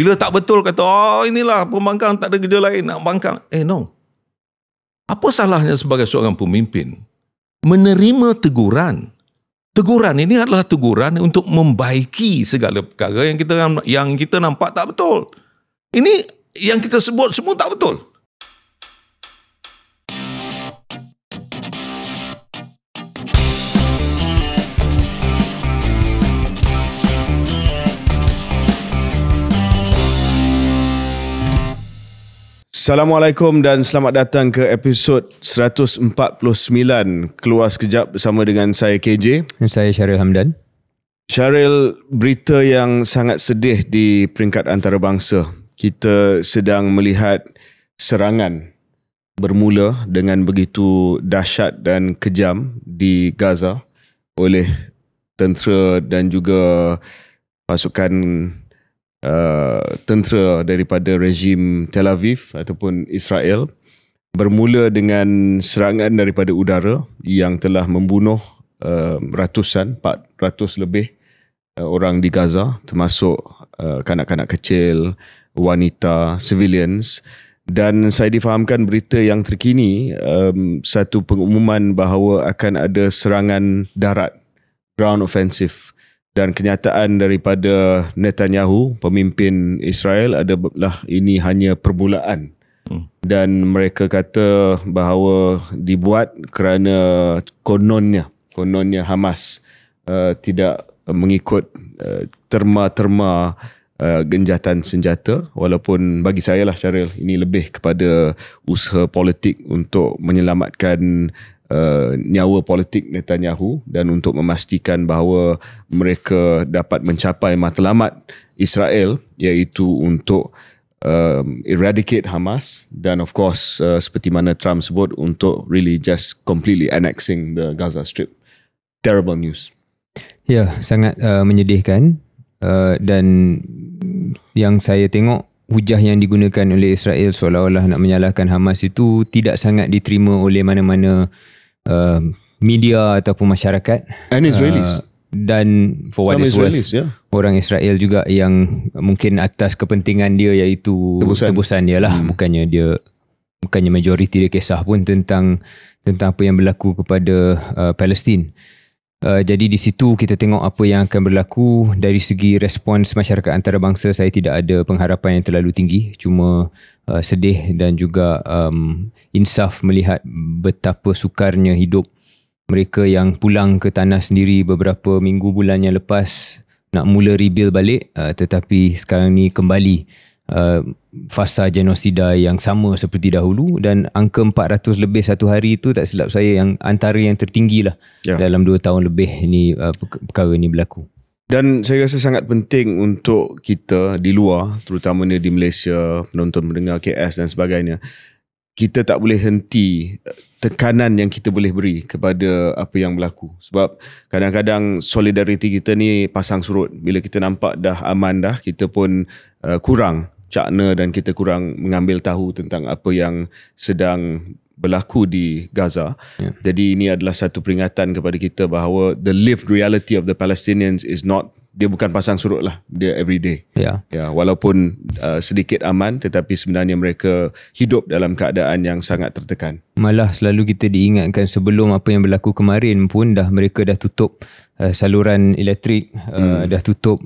Bila tak betul kata, inilah pembangkang, tak ada kerja lain nak bangkang. No. Apa salahnya sebagai seorang pemimpin menerima teguran? Teguran ini adalah teguran untuk membaiki segala perkara yang kita nampak tak betul. Ini yang kita sebut semua tak betul. Assalamualaikum dan selamat datang ke episod 149 Keluar Sekejap bersama dengan saya KJ. Dan saya Syaril Hamdan. Syaril, berita yang sangat sedih di peringkat antarabangsa. Kita sedang melihat serangan bermula dengan begitu dahsyat dan kejam di Gaza oleh tentera dan juga pasukan tentera daripada rejim Tel Aviv ataupun Israel, bermula dengan serangan daripada udara yang telah membunuh ratusan, 400 lebih orang di Gaza, termasuk kanak-kanak kecil, wanita, civilians. Dan saya difahamkan berita yang terkini, satu pengumuman bahawa akan ada serangan darat, ground offensive. Dan kenyataan daripada Netanyahu, pemimpin Israel, adalah ini hanya permulaan. Dan mereka kata bahawa dibuat kerana kononnya Hamas tidak mengikut terma-terma genjatan senjata. Walaupun bagi saya lah, Syaril, ini lebih kepada usaha politik untuk menyelamatkan nyawa politik Netanyahu dan untuk memastikan bahawa mereka dapat mencapai matlamat Israel, iaitu untuk eradicate Hamas dan of course seperti mana Trump sebut, untuk really just completely annexing the Gaza Strip. Terrible news. Ya, sangat menyedihkan, dan yang saya tengok, hujah yang digunakan oleh Israel seolah-olah nak menyalahkan Hamas itu tidak sangat diterima oleh mana-mana media ataupun masyarakat. And Israelis. Dan for what is worth, orang Israel juga yang mungkin atas kepentingan dia, iaitu tebusan dia lah. Bukannya majoriti dia kisah pun tentang apa yang berlaku kepada Palestin. Jadi di situ kita tengok apa yang akan berlaku. Dari segi respons masyarakat antarabangsa, saya tidak ada pengharapan yang terlalu tinggi. Cuma sedih dan juga insaf melihat betapa sukarnya hidup mereka yang pulang ke tanah sendiri beberapa minggu, bulan yang lepas, nak mula rebuild balik, tetapi sekarang ni kembali fasa genosida yang sama seperti dahulu. Dan angka 400 lebih satu hari itu, tak silap saya, yang antara yang tertinggi lah dalam 2 tahun lebih ni perkara ni berlaku. Dan saya rasa sangat penting untuk kita di luar, terutamanya di Malaysia, penonton-pendengar KS dan sebagainya, kita tak boleh henti tekanan yang kita boleh beri kepada apa yang berlaku. Sebab kadang-kadang solidariti kita ni pasang surut. Bila kita nampak dah aman dah, kita pun kurang cakna dan kita kurang mengambil tahu tentang apa yang sedang berlaku di Gaza. Jadi ini adalah satu peringatan kepada kita bahawa the lived reality of the Palestinians is not, dia bukan pasang surut lah, dia everyday. Walaupun sedikit aman, tetapi sebenarnya mereka hidup dalam keadaan yang sangat tertekan. Malah selalu kita diingatkan, sebelum apa yang berlaku kemarin pun mereka dah tutup saluran elektrik, dah tutup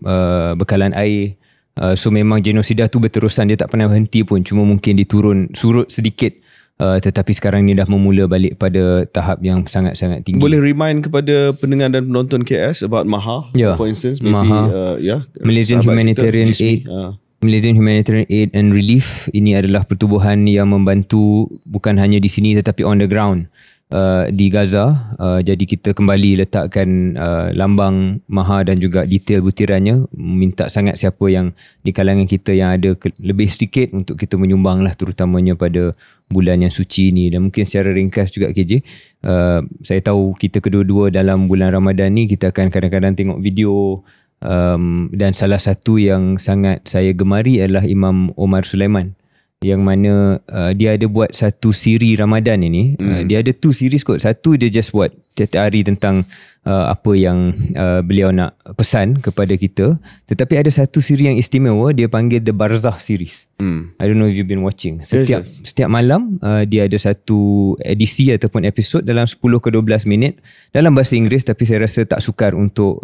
bekalan air. So memang genosida tu berterusan, dia tak pernah berhenti pun, cuma mungkin surut sedikit. Tetapi sekarang ni dah memula balik pada tahap yang sangat-sangat tinggi. Boleh remind kepada pendengar dan penonton KS about MAHA, for instance, maybe MAHA, Malaysian Humanitarian Aid. Malaysian Humanitarian Aid and Relief, ini adalah pertubuhan yang membantu bukan hanya di sini tetapi on the ground di Gaza. Jadi kita kembali letakkan lambang MAHA dan juga detail butirannya. Minta sangat siapa yang di kalangan kita yang ada lebih sedikit untuk kita menyumbang lah, terutamanya pada bulan yang suci ni. Dan mungkin secara ringkas juga KJ, saya tahu kita kedua-dua dalam bulan Ramadan ni kita akan kadang-kadang tengok video, dan salah satu yang sangat saya gemari adalah Imam Omar Sulaiman yang mana dia ada buat satu siri Ramadan ini. Dia ada 2 series kot. Satu dia just buat tiap hari tentang apa yang beliau nak pesan kepada kita. Tetapi ada satu siri yang istimewa, dia panggil The Barzakh series. I don't know if you've been watching. Setiap malam dia ada satu edisi ataupun episod dalam 10 ke 12 minit dalam bahasa Inggeris, tapi saya rasa tak sukar untuk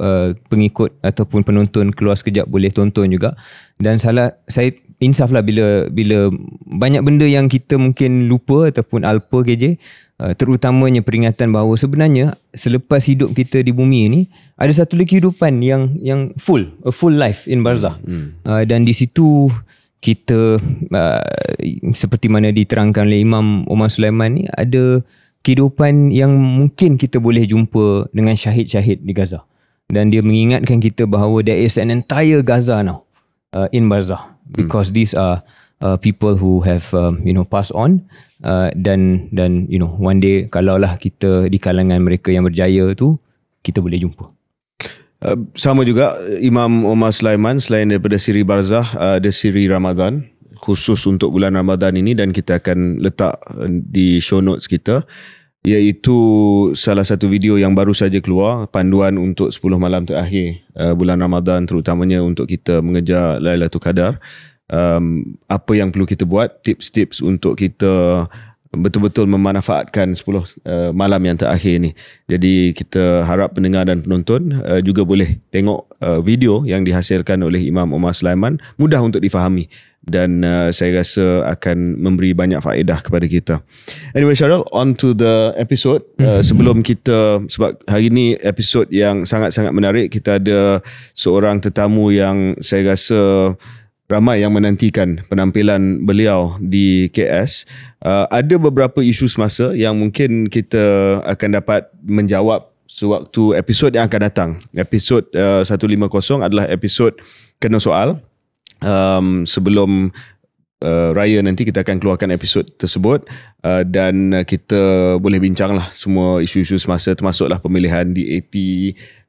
pengikut ataupun penonton keluar sekejap boleh tonton juga. Dan saya insaf lah bila banyak benda yang kita mungkin lupa ataupun alpa KJ, terutamanya peringatan bahawa sebenarnya selepas hidup kita di bumi ini ada satu lagi kehidupan yang a full life in barzakh. Dan di situ kita seperti mana diterangkan oleh Imam Omar Sulaiman ni, ada kehidupan yang mungkin kita boleh jumpa dengan syahid-syahid di Gaza. Dan dia mengingatkan kita bahawa there is an entire Gaza now in barzakh, because these are people who have passed on, dan one day kalaulah kita di kalangan mereka yang berjaya tu, kita boleh jumpa. Sama juga Imam Omar Sulaiman, selain daripada siri Barzakh, ada siri Ramadan khusus untuk bulan Ramadan ini, dan kita akan letak di show notes kita, iaitu salah satu video yang baru saja keluar, panduan untuk 10 malam terakhir bulan Ramadan, terutamanya untuk kita mengejar Lailatul Qadar. Apa yang perlu kita buat, tips-tips untuk kita betul-betul memanfaatkan 10 malam yang terakhir ni. Jadi kita harap pendengar dan penonton juga boleh tengok video yang dihasilkan oleh Imam Omar Sulaiman, mudah untuk difahami, dan saya rasa akan memberi banyak faedah kepada kita. Anyway Syaril, on to the episode. Sebelum kita, sebab hari ni episod yang sangat-sangat menarik, kita ada seorang tetamu yang saya rasa ramai yang menantikan penampilan beliau di KS. Ada beberapa isu semasa yang mungkin kita akan dapat menjawab sewaktu episod yang akan datang. Episod 150 adalah episod kena soal. Sebelum raya nanti kita akan keluarkan episod tersebut, dan kita boleh bincanglah semua isu-isu semasa, termasuklah pemilihan DAP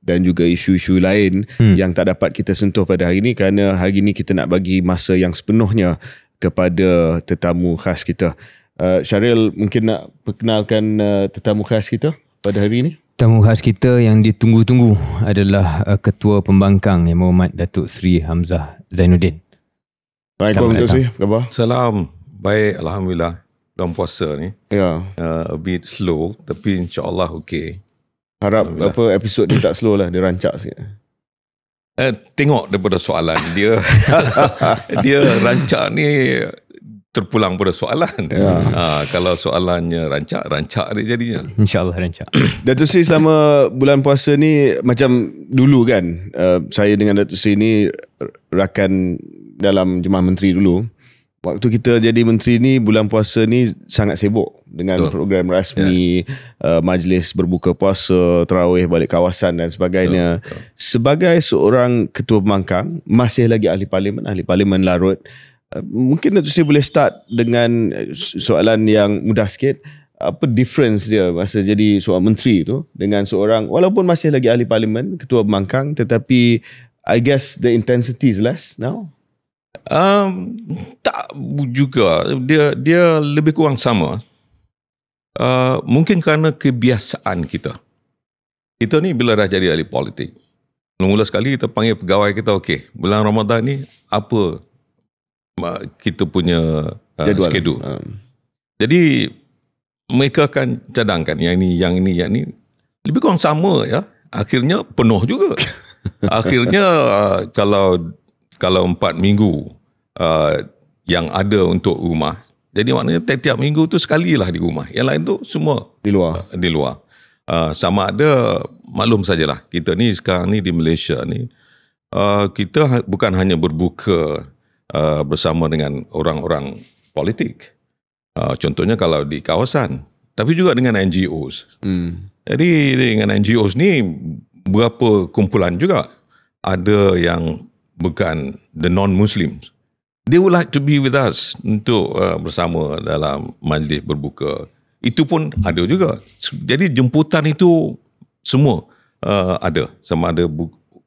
dan juga isu-isu lain yang tak dapat kita sentuh pada hari ini, kerana hari ini kita nak bagi masa yang sepenuhnya kepada tetamu khas kita. Syaril, mungkin nak perkenalkan tetamu khas kita pada hari ini? Tetamu khas kita yang ditunggu-tunggu adalah Ketua Pembangkang Yang Berhormat Datuk Seri Hamzah Zainuddin. Assalamualaikum Datuk Seri, apa khabar? Salam, baik, Alhamdulillah. Dalam puasa ni a bit slow, tapi insyaAllah okey. Harap apa episod ni tak slow lah, dia rancak sikit. Tengok daripada soalan dia. Dia rancak ni terpulang pada soalan. Kalau soalannya rancak dia jadinya. InsyaAllah rancak. Datuk Seri, selama bulan puasa ni, macam dulu kan, saya dengan Datuk Seri ni rakan dalam Jemaah Menteri dulu. Waktu kita jadi menteri ni, bulan puasa ni sangat sibuk dengan program rasmi, majlis berbuka puasa, tarawih balik kawasan dan sebagainya. Sebagai seorang ketua pembangkang, masih lagi ahli parlimen larut, mungkin Datuk Seri boleh start dengan soalan yang mudah sikit. Apa difference dia masa jadi seorang menteri tu dengan seorang, walaupun masih lagi ahli parlimen, ketua pembangkang, tetapi I guess the intensity is less now? Tak juga, dia lebih kurang sama. Mungkin kerana kebiasaan kita ni bila dah jadi ahli politik, mula sekali kita panggil pegawai kita, okey, bulan Ramadan ni apa kita punya schedule. Jadi mereka akan cadangkan yang ini lebih kurang sama ya. Akhirnya penuh juga. Akhirnya kalau 4 minggu yang ada untuk rumah, jadi maknanya tiap minggu tu sekali lah di rumah, yang lain tu semua di luar. Sama ada, maklum sajalah, kita ni sekarang ni di Malaysia ni, kita bukan hanya berbuka bersama dengan orang-orang politik, contohnya kalau di kawasan, tapi juga dengan NGOs. Jadi dengan NGOs ni berapa kumpulan juga, ada yang bukan the non-Muslims, they would like to be with us untuk bersama dalam majlis berbuka. Itu pun ada juga. Jadi jemputan itu semua ada, sama ada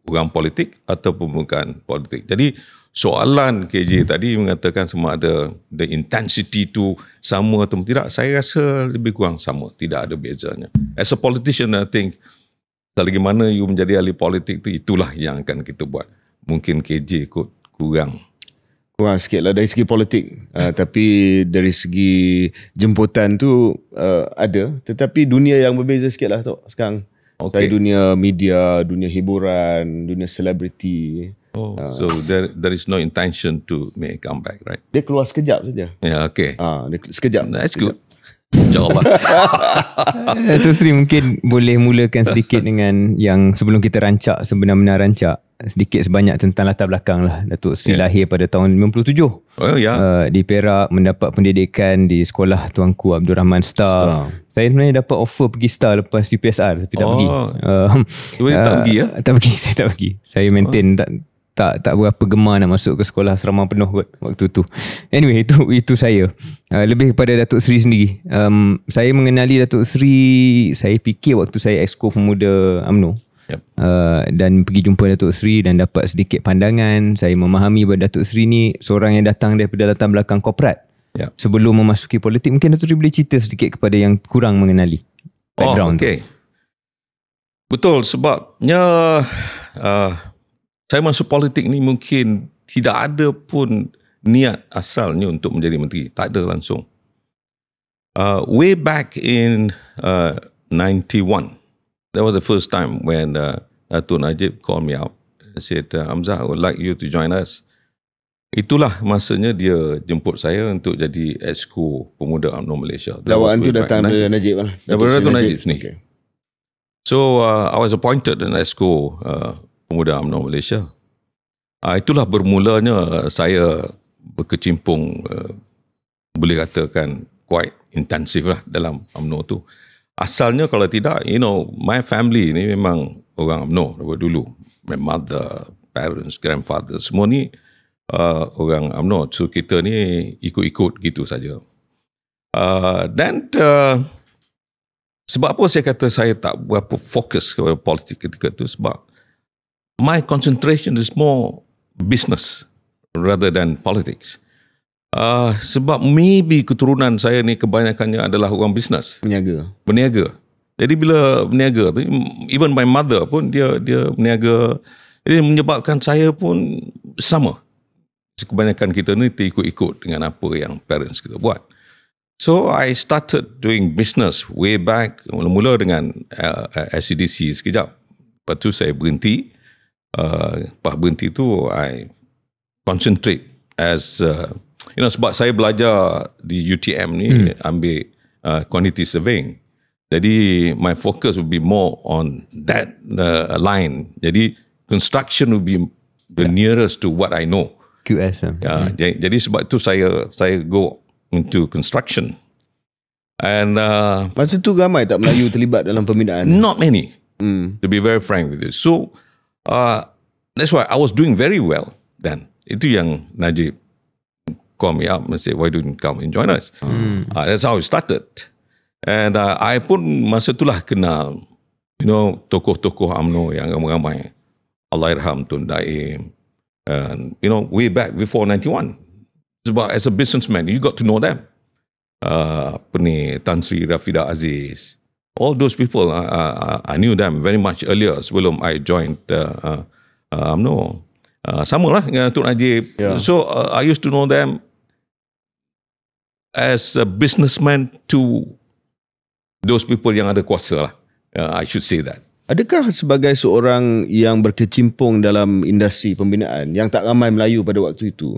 orang politik ataupun bukan politik. Jadi soalan KJ tadi mengatakan sama ada the intensity tu sama atau tidak, saya rasa lebih kurang sama, tidak ada bezanya. As a politician, I think selagi mana you menjadi ahli politik tu, itulah yang akan kita buat. Mungkin KJ kot kurang sikit lah dari segi politik, tapi dari segi jemputan tu ada, tetapi dunia yang berbeza sikit lah Tok sekarang. Saya dunia media, dunia hiburan, dunia selebriti. So there is no intention to make a comeback, right? Dia keluar sekejap saja. Yeah, okay. Dia sekejap. That's good. InsyaAllah. Datuk Seri mungkin boleh mulakan sedikit dengan yang sebelum kita rancak, sebenar-benar rancak sedikit sebanyak tentang latar belakang lah. Datuk Seri lahir pada tahun 57 di Perak, mendapat pendidikan di sekolah Tuanku Abdul Rahman Star. Saya sebenarnya dapat offer pergi Star lepas UPSR tapi tak pergi. Tak pergi ya? Tak pergi, saya tak pergi. Saya maintain tak berapa gemar nak masuk ke sekolah asrama penuh waktu tu. Anyway, itu saya. Lebih kepada Datuk Seri sendiri. Saya mengenali Datuk Seri, saya fikir waktu saya Exco Pemuda UMNO. Dan pergi jumpa Datuk Seri dan dapat sedikit pandangan. Saya memahami bahawa Datuk Seri ni seorang yang datang daripada latar belakang korporat. Sebelum memasuki politik, mungkin Datuk Seri boleh cerita sedikit kepada yang kurang mengenali background tu. Betul, sebabnya saya masuk politik ni mungkin tidak ada pun niat asalnya untuk menjadi menteri. Tak ada langsung. Way back in 91, that was the first time when Datuk Najib called me out and said, Hamzah, I would like you to join us. Itulah masanya dia jemput saya untuk jadi Exco Pemuda UMNO Malaysia. Dakwaan tu datang dari Najib lah. Daripada Datuk Najib sendiri. So I was appointed in Exco Pemuda UMNO Malaysia. Itulah bermulanya saya berkecimpung, boleh katakan quite intensif lah dalam UMNO tu. Asalnya kalau tidak, my family ni memang orang UMNO daripada dulu. My mother, parents, grandfather, semua ni orang UMNO. So kita ni ikut-ikut gitu saja. Dan sebab apa saya kata saya tak berapa fokus kepada politik ketika tu, sebab my concentration is more business rather than politics. Sebab maybe keturunan saya ni kebanyakannya adalah orang bisnes. Berniaga. Jadi bila berniaga, even my mother pun dia berniaga. Jadi menyebabkan saya pun sama. Kebanyakan kita ni terikut-ikut dengan apa yang parents kita buat. So I started doing business way back, mula-mula dengan SCDC sekejap. Lepas tu saya berhenti. Lepas berhenti tu I concentrate as sebab saya belajar di UTM ni ambil quantity surveying. Jadi my focus will be more on that line. Jadi construction will be the nearest to what I know. QS. Jadi sebab tu saya go into construction. And masa tu ramai tak Melayu terlibat dalam pembinaan? Not many. To be very frank with you. So that's why I was doing very well then. Itu yang Najib call me up and say, why don't you come and join us? That's how it started. And I pun masa itulah kenal tokoh-tokoh UMNO yang ramai-ramai. Allahyarham Tun Daim. And way back before 91. Sebab as a businessman, you got to know them. Tan Sri Rafida Aziz. All those people, I knew them very much earlier sebelum I joined UMNO. Sama lah dengan Datuk Najib. So I used to know them as a businessman to those people yang ada kuasa lah. I should say that. Adakah sebagai seorang yang berkecimpung dalam industri pembinaan yang tak ramai Melayu pada waktu itu,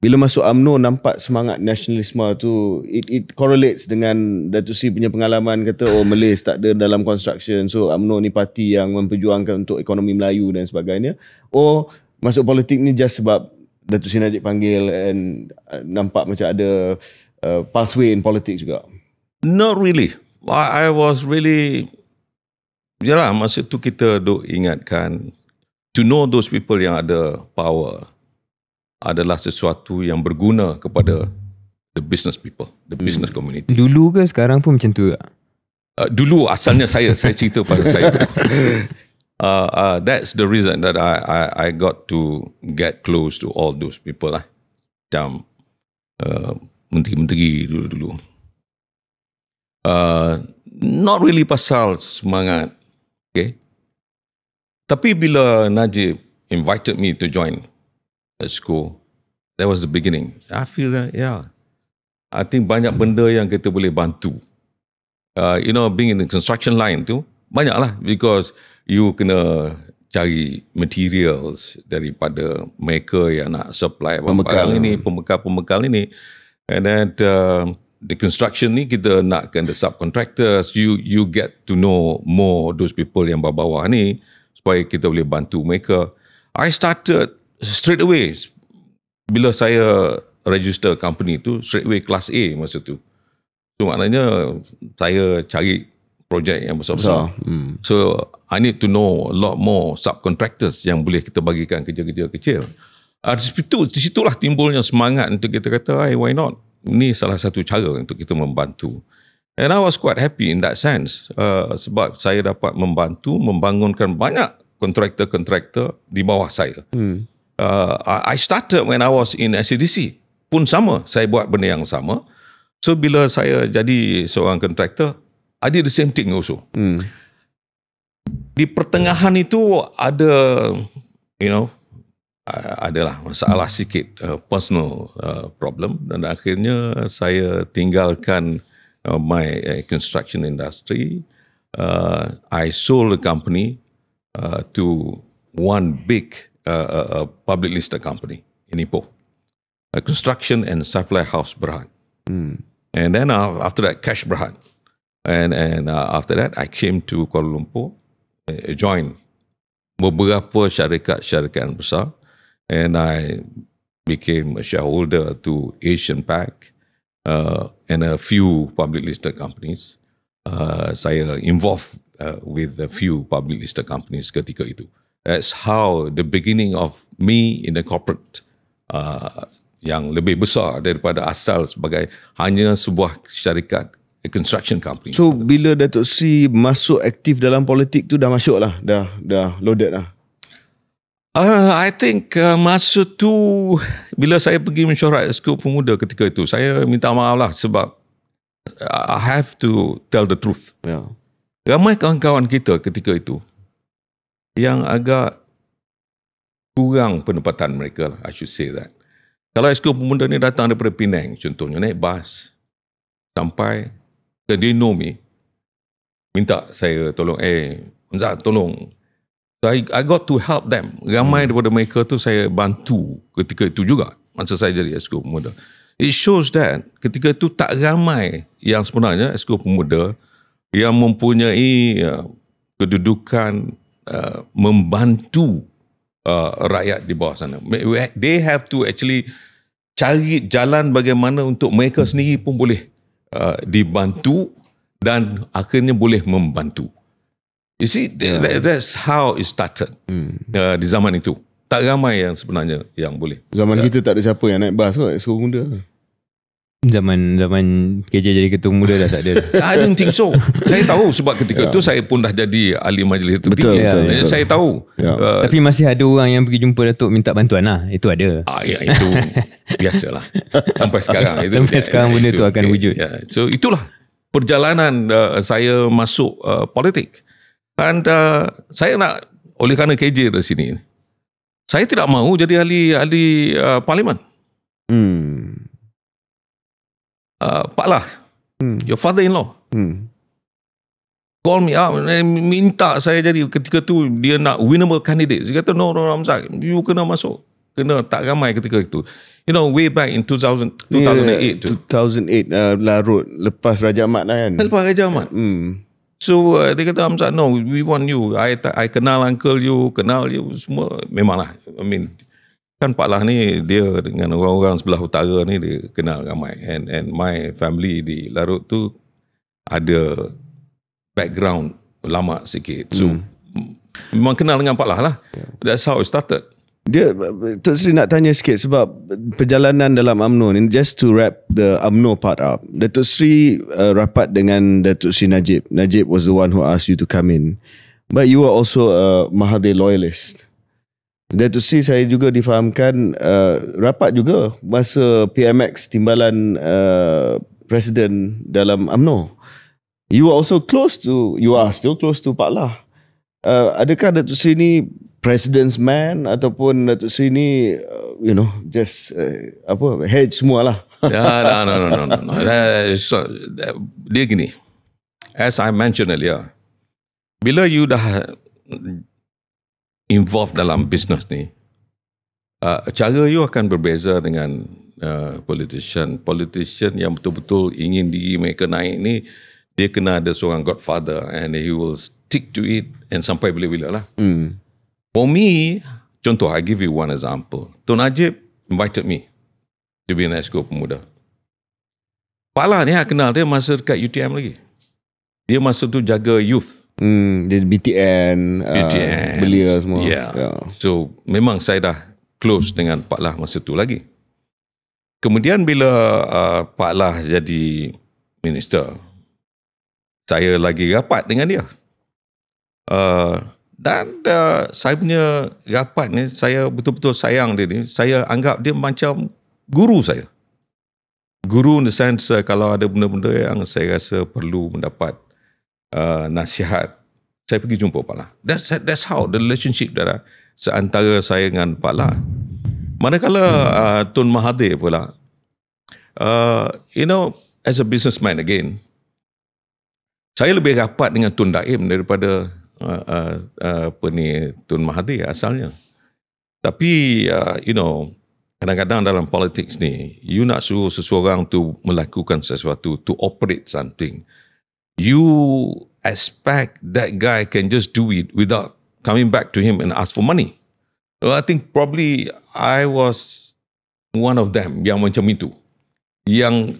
bila masuk UMNO nampak semangat nasionalisme tu, it correlates dengan Datuk Seri punya pengalaman kata Malaysia tak ada dalam construction, so UMNO ni parti yang memperjuangkan untuk ekonomi Melayu dan sebagainya, masuk politik ni just sebab Datuk Seri Najib panggil and nampak macam ada pathway in politics juga? Not really. I was really, masa tu kita duk ingatkan to know those people yang ada power adalah sesuatu yang berguna kepada the business people, the business community. Dulu ke sekarang pun macam tu? Dulu asalnya saya cerita pada saya. that's the reason that I got to get close to all those people lah. Macam menteri-menteri dulu-dulu. Not really pasal semangat, okay. Tapi bila Najib invited me to join a school, that was the beginning. I feel that, I think banyak benda yang kita boleh bantu. Being in the construction line tu, banyak lah, because you kena cari materials daripada mereka yang nak supply barang ini, pembekal ini. And then the construction ni kita nakkan the subcontractors, you get to know more those people yang bawah ni, supaya kita boleh bantu mereka. I started straight away, bila saya register company tu, straight away class A masa tu. So maknanya saya cari projek yang besar-besar. So I need to know a lot more subcontractors yang boleh kita bagikan kerja-kerja kecil. Di situlah timbulnya semangat untuk kita kata, hey, why not? Ini salah satu cara untuk kita membantu. And I was quite happy in that sense. Sebab saya dapat membantu membangunkan banyak kontraktor-kontraktor di bawah saya. I started when I was in SADC. Pun sama, saya buat benda yang sama. So bila saya jadi seorang kontraktor, I did the same thing also. Di pertengahan itu ada, adalah masalah sikit, personal problem, dan akhirnya saya tinggalkan my construction industry. I sold the company to one big public listed company in Ipoh, a construction and supply house Berhad. And then after that, Cash Berhad. And after that, I came to Kuala Lumpur, joined beberapa syarikat-syarikat besar, and I became a shareholder to Asian Pac and a few public listed companies. Saya involved with a few public listed companies ketika itu. That's how the beginning of me in the corporate yang lebih besar daripada asal sebagai hanya sebuah syarikat, a construction company. So bila Datuk Sri masuk aktif dalam politik tu dah masuk lah, dah loaded lah. I think masa tu bila saya pergi mesyuarat Eksekutif Pemuda ketika itu, saya minta maaf lah sebab I have to tell the truth. Ramai kawan-kawan kita ketika itu yang agak kurang pendapatan mereka lah, I should say that. Kalau Eksekutif Pemuda ni datang daripada Penang, contohnya naik bas sampai ke they know me, minta saya tolong, Hamzah tolong. So I got to help them. Ramai daripada mereka tu saya bantu ketika itu juga, masa saya jadi Eksekutif Pemuda. It shows that ketika itu tak ramai yang sebenarnya Eksekutif Pemuda yang mempunyai kedudukan membantu rakyat di bawah sana. They have to actually cari jalan bagaimana untuk mereka sendiri pun boleh dibantu dan akhirnya boleh membantu. You see, that's how it started di zaman itu. Tak ramai yang sebenarnya yang boleh. Zaman kita tak ada siapa yang naik bas kot, Eksekutif Pemuda. Zaman KJ jadi ketua muda dah tak ada. I don't think so. Saya tahu sebab ketika itu saya pun dah jadi ahli majlis tertinggi. Betul. Saya tahu. Tapi masih ada orang yang pergi jumpa Datuk minta bantuan lah. Itu ada. Itu biasalah. Sampai sekarang. Sampai sekarang benda itu akan wujud. So itulah perjalanan saya masuk politik. Dan saya nak, oleh kerana KJ di sini, saya tidak mahu jadi ahli parlimen. Pak Lah, your father-in-law, call me up, minta saya jadi. Ketika tu dia nak winnable candidate. Dia kata, no Hamzah, you kena masuk. Kena, tak ramai ketika itu. Way back in 2008. 2008 Larut, lepas Raja Ahmad lah kan. Lepas Raja Ahmad. So dia kata, Hamzah, no, we want you. I kenal uncle you, kenal you semua. Memanglah, kan Pak Lah ni dia dengan orang-orang sebelah utara ni dia kenal ramai, and my family di Larut tu ada background lama sikit, so memang kenal dengan Pak Lah lah. That's how it started. Dia, Tok Sri nak tanya sikit sebab perjalanan dalam UMNO ni, just to wrap the UMNO part up. Datuk Sri rapat dengan Datuk Sri Najib. Najib was the one who asked you to come in. But you are also a Mahathir loyalist. Dan tu saya juga difahamkan rapat juga masa PMX timbalan Presiden dalam UMNO. You are still close to Pak Lah. Adakah Datuk Seri ni President's man ataupun Datuk Seri ni just hedge semualah. No. Dia gini. As I mentioned earlier, bila you dah involved dalam bisnes ni, cara you akan berbeza dengan politician yang betul-betul ingin diri mereka naik ni. Dia kena ada seorang godfather and he will stick to it and sampai bila-bila lah. For me, contoh, I give you one example. Tun Najib invited me to be an exco pemuda. Pak Lah ni, saya kenal dia masa dekat UTM lagi. Dia masa tu jaga youth. Dia BTN. Belia semua. Yeah. So, memang saya dah close dengan Pak Lah masa tu lagi. Kemudian bila Pak Lah jadi minister, saya lagi rapat dengan dia. Dan saya punya rapat ni, saya betul-betul sayang dia ni. Saya anggap dia macam guru saya. Guru in the sense, kalau ada benda-benda yang saya rasa perlu mendapat nasihat, saya pergi jumpa Pak Lah. That's how the relationship that seantara saya dengan Pak Lah. Manakala Tun Mahathir pula, as a businessman again, saya lebih rapat dengan Tun Daim daripada Tun Mahathir asalnya. Tapi, kadang-kadang dalam politics ni, you nak suruh seseorang tu melakukan sesuatu, to operate something. You expect that guy can just do it without coming back to him and ask for money. So I think probably I was one of them yang macam itu. Yang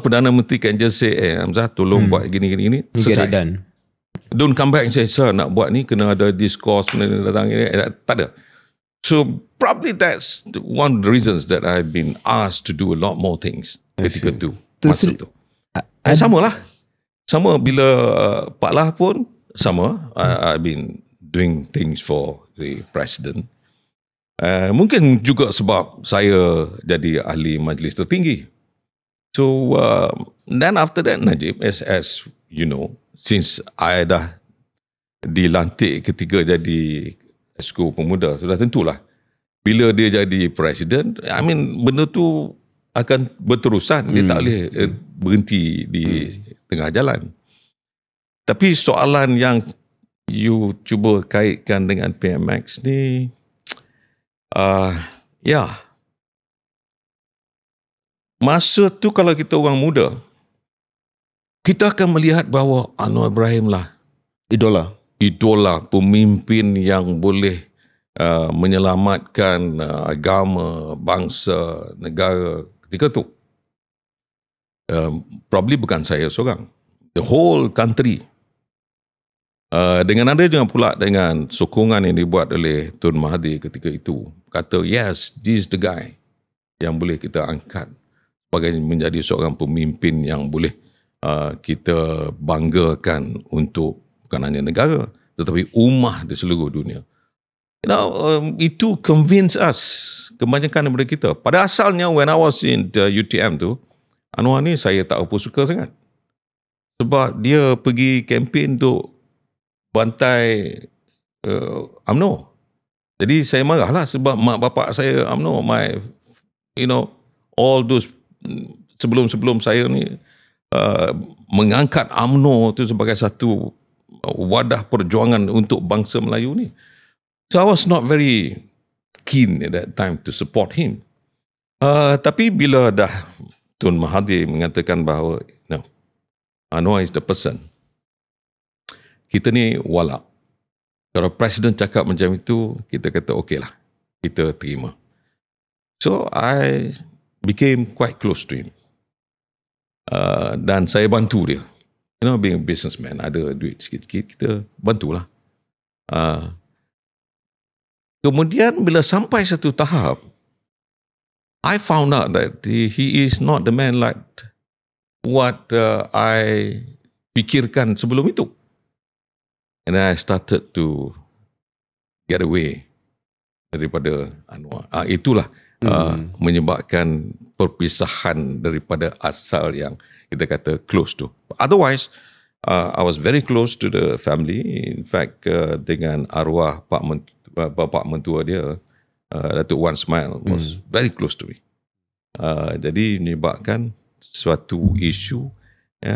Perdana Menteri can just say, Hamzah tolong buat gini-gini, selesai. Don't come back and say, sir nak buat ni kena ada discourse, datang ini, tak ada. So probably that's one of the reasons that I've been asked to do a lot more things ketika tu. Masa tu. Sama lah. Sama bila Pak Lah pun sama. I've been doing things for the president. Mungkin juga sebab saya jadi ahli majlis tertinggi. So then after that, Najib, as you know, since I dah dilantik ketika jadi exco pemuda, sudah tentulah bila dia jadi presiden, benda tu akan berterusan. Dia tak boleh berhenti di tengah jalan. Tapi soalan yang you cuba kaitkan dengan PMX ni, masa tu kalau kita orang muda, kita akan melihat bahawa Anwar Ibrahim lah idola pemimpin yang boleh menyelamatkan agama, bangsa, negara ketika tu. Probably bukan saya seorang, the whole country. Dengan ada juga pula dengan sokongan yang dibuat oleh Tun Mahathir ketika itu, kata yes, this is the guy yang boleh kita angkat sebagai menjadi seorang pemimpin yang boleh kita banggakan untuk bukan hanya negara tetapi ummah di seluruh dunia. Itu convince us, kebanyakan daripada kita. Pada asalnya when I was in the UTM tu, Anwar ni saya tak apa suka sangat. Sebab dia pergi kempen untuk bantai UMNO. Jadi saya marahlah sebab mak bapak saya UMNO, all those sebelum saya ni mengangkat UMNO tu sebagai satu wadah perjuangan untuk bangsa Melayu ni. So I was not very keen at that time to support him. Tapi bila dah Tun Mahathir mengatakan bahawa no, Anwar is the person, kita ni walak. Kalau Presiden cakap macam itu, kita kata okey lah, kita terima. So I became quite close to him. Dan saya bantu dia. Being a businessman, ada duit sikit-sikit, kita bantulah. Kemudian bila sampai satu tahap, I found out that he is not the man like what I fikirkan sebelum itu. And then I started to get away daripada Anwar. Itulah menyebabkan perpisahan daripada asal yang kita kata close to. Otherwise, I was very close to the family. In fact, dengan arwah Bapak mentua dia, Datuk Wan Smail was very close to me. Jadi menyebabkan suatu isu,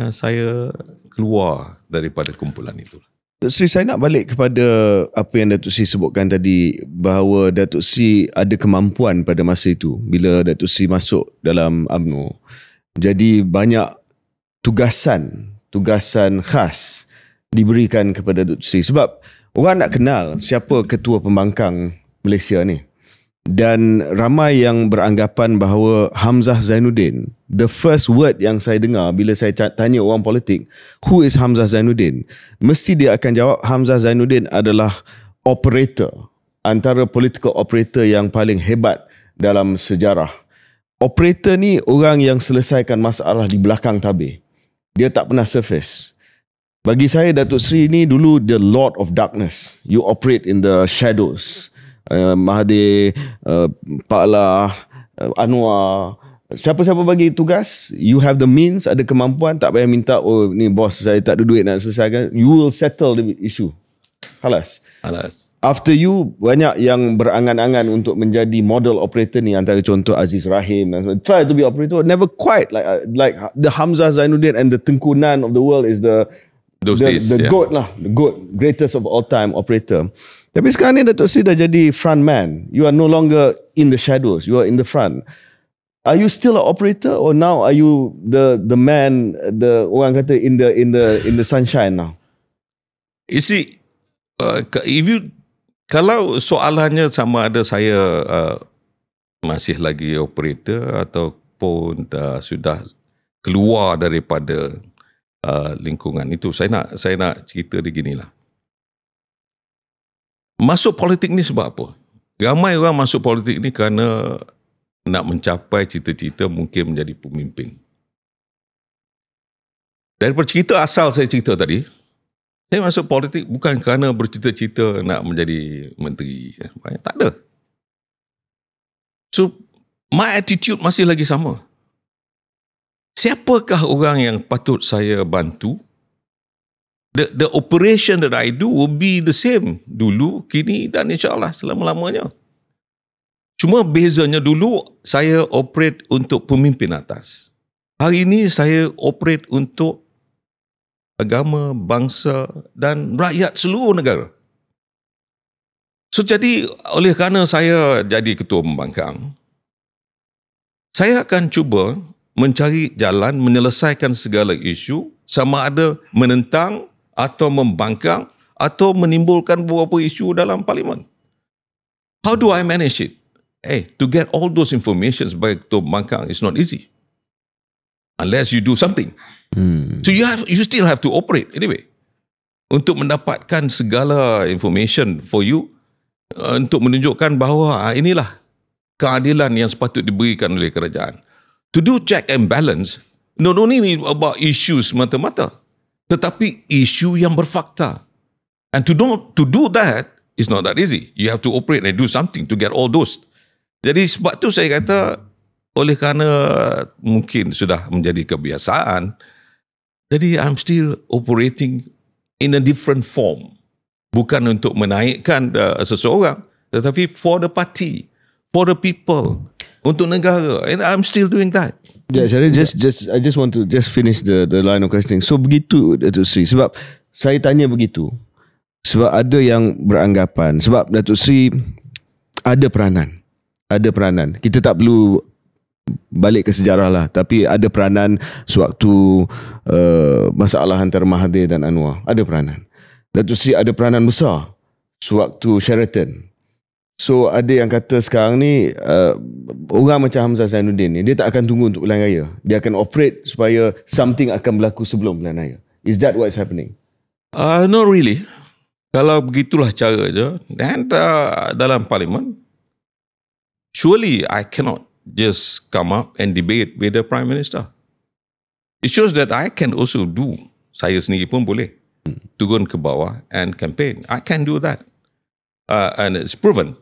saya keluar daripada kumpulan itu. Datuk Seri, saya nak balik kepada apa yang Datuk Seri sebutkan tadi, bahawa Datuk Seri ada kemampuan pada masa itu bila Datuk Seri masuk dalam UMNO. Jadi banyak tugasan khas diberikan kepada Datuk Seri. Sebab orang nak kenal siapa ketua pembangkang Malaysia ni. Dan ramai yang beranggapan bahawa Hamzah Zainuddin, the first word yang saya dengar bila saya tanya orang politik, who is Hamzah Zainuddin? Mesti dia akan jawab Hamzah Zainuddin adalah operator, antara political operator yang paling hebat dalam sejarah. Operator ni orang yang selesaikan masalah di belakang tabir. Dia tak pernah surface. Bagi saya, Datuk Seri ni dulu the Lord of Darkness. You operate in the shadows. Mahathir, Pak Lah, Anwar, siapa-siapa bagi tugas, you have the means, ada kemampuan, tak payah minta, oh ni bos saya tak ada duit nak selesaikan, you will settle the issue. Halas. After you, banyak yang berangan-angan untuk menjadi model operator ni, antara contoh Aziz Rahim, try to be operator, never quite like the Hamzah Zainuddin and the Tengku Nan of the world is the GOAT lah, the GOAT, greatest of all time operator. Tapi sekarang ni Datuk Seri dah jadi front man. You are no longer in the shadows, you are in the front. Are you still an operator, or now are you the man, the orang kata in the sunshine now? You see, kalau soalannya sama ada saya masih lagi operator ataupun sudah keluar daripada lingkungan itu, saya nak cerita dia ginilah. Masuk politik ni sebab apa? Ramai orang masuk politik ni kerana nak mencapai cita-cita mungkin menjadi pemimpin. Daripada cerita asal saya cerita tadi, saya masuk politik bukan kerana bercita-cita nak menjadi menteri. Tak ada. So, my attitude masih lagi sama. Siapakah orang yang patut saya bantu? The operation that I do will be the same dulu, kini dan insyaAllah selama-lamanya. Cuma bezanya dulu saya operate untuk pemimpin atas. Hari ini saya operate untuk agama, bangsa dan rakyat seluruh negara. So jadi oleh kerana saya jadi ketua pembangkang, saya akan cuba mencari jalan menyelesaikan segala isu, sama ada menentang atau membangkang atau menimbulkan beberapa isu dalam parlimen. How do I manage it? To get all those information sebagai ketua pembangkang is not easy. Unless you do something. So you still have to operate anyway. Untuk mendapatkan segala information for you, untuk menunjukkan bahawa inilah keadilan yang sepatut diberikan oleh kerajaan. To do check and balance, not only about issues semata-mata, tetapi isu yang berfakta. And to do that is not that easy. You have to operate and do something to get all those. Jadi sebab tu saya kata, oleh kerana mungkin sudah menjadi kebiasaan, jadi I'm still operating in a different form. Bukan untuk menaikkan seseorang, tetapi for the party, for the people, untuk negara. And I'm still doing that. Yeah, I just want to finish the line of questioning. So begitu Datuk Seri, sebab saya tanya begitu sebab ada yang beranggapan sebab Datuk Seri ada peranan. Kita tak perlu balik ke sejarah lah, tapi ada peranan sewaktu masalah antara Mahathir dan Anwar. Ada peranan. Datuk Seri ada peranan besar sewaktu Sheraton. So ada yang kata sekarang ni orang macam Hamzah Zainuddin ni, dia tak akan tunggu untuk pilihan raya. Dia akan operate supaya something akan berlaku sebelum pilihan raya. Is that what's happening? Not really. Kalau begitulah cara je. Dan dalam parlimen, surely I cannot just come up and debate with the Prime Minister. It shows that I can also do. Saya sendiri pun boleh. turun ke bawah and campaign. I can do that. And it's proven.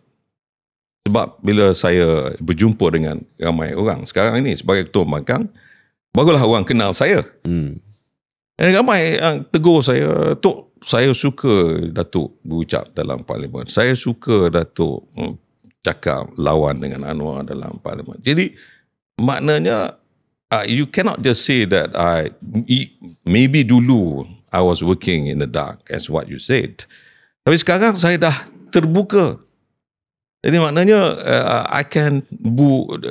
Sebab bila saya berjumpa dengan ramai orang sekarang ini sebagai ketua pembangkang, barulah orang kenal saya. Dan ramai yang tegur saya, Tok, saya suka Datuk berucap dalam parlimen. Saya suka Datuk cakap lawan dengan Anwar dalam parlimen. Jadi maknanya you cannot just say that maybe dulu I was working in the dark as what you said. Tapi sekarang saya dah terbuka. Jadi maknanya I can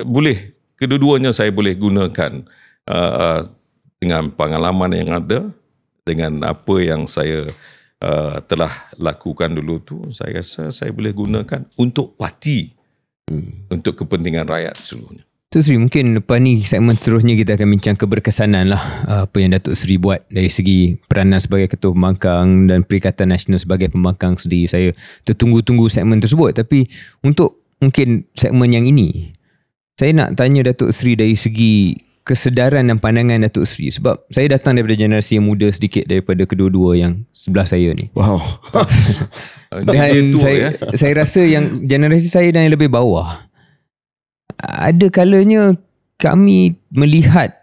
boleh kedua-duanya saya boleh gunakan dengan pengalaman yang ada, dengan apa yang saya telah lakukan dulu tu, saya rasa saya boleh gunakan untuk parti, untuk kepentingan rakyat seluruhnya. Datuk Seri, mungkin lepas ni segmen seterusnya kita akan bincang keberkesanan lah apa yang Datuk Seri buat dari segi peranan sebagai Ketua Pembangkang dan Perikatan Nasional sebagai pembangkang sendiri. Saya tertunggu-tunggu segmen tersebut, tapi untuk mungkin segmen yang ini saya nak tanya Datuk Seri dari segi kesedaran dan pandangan Datuk Seri, sebab saya datang daripada generasi yang muda sedikit daripada kedua-dua yang sebelah saya ni. Wow. Dan saya rasa yang generasi saya dan yang lebih bawah, ada kalanya kami melihat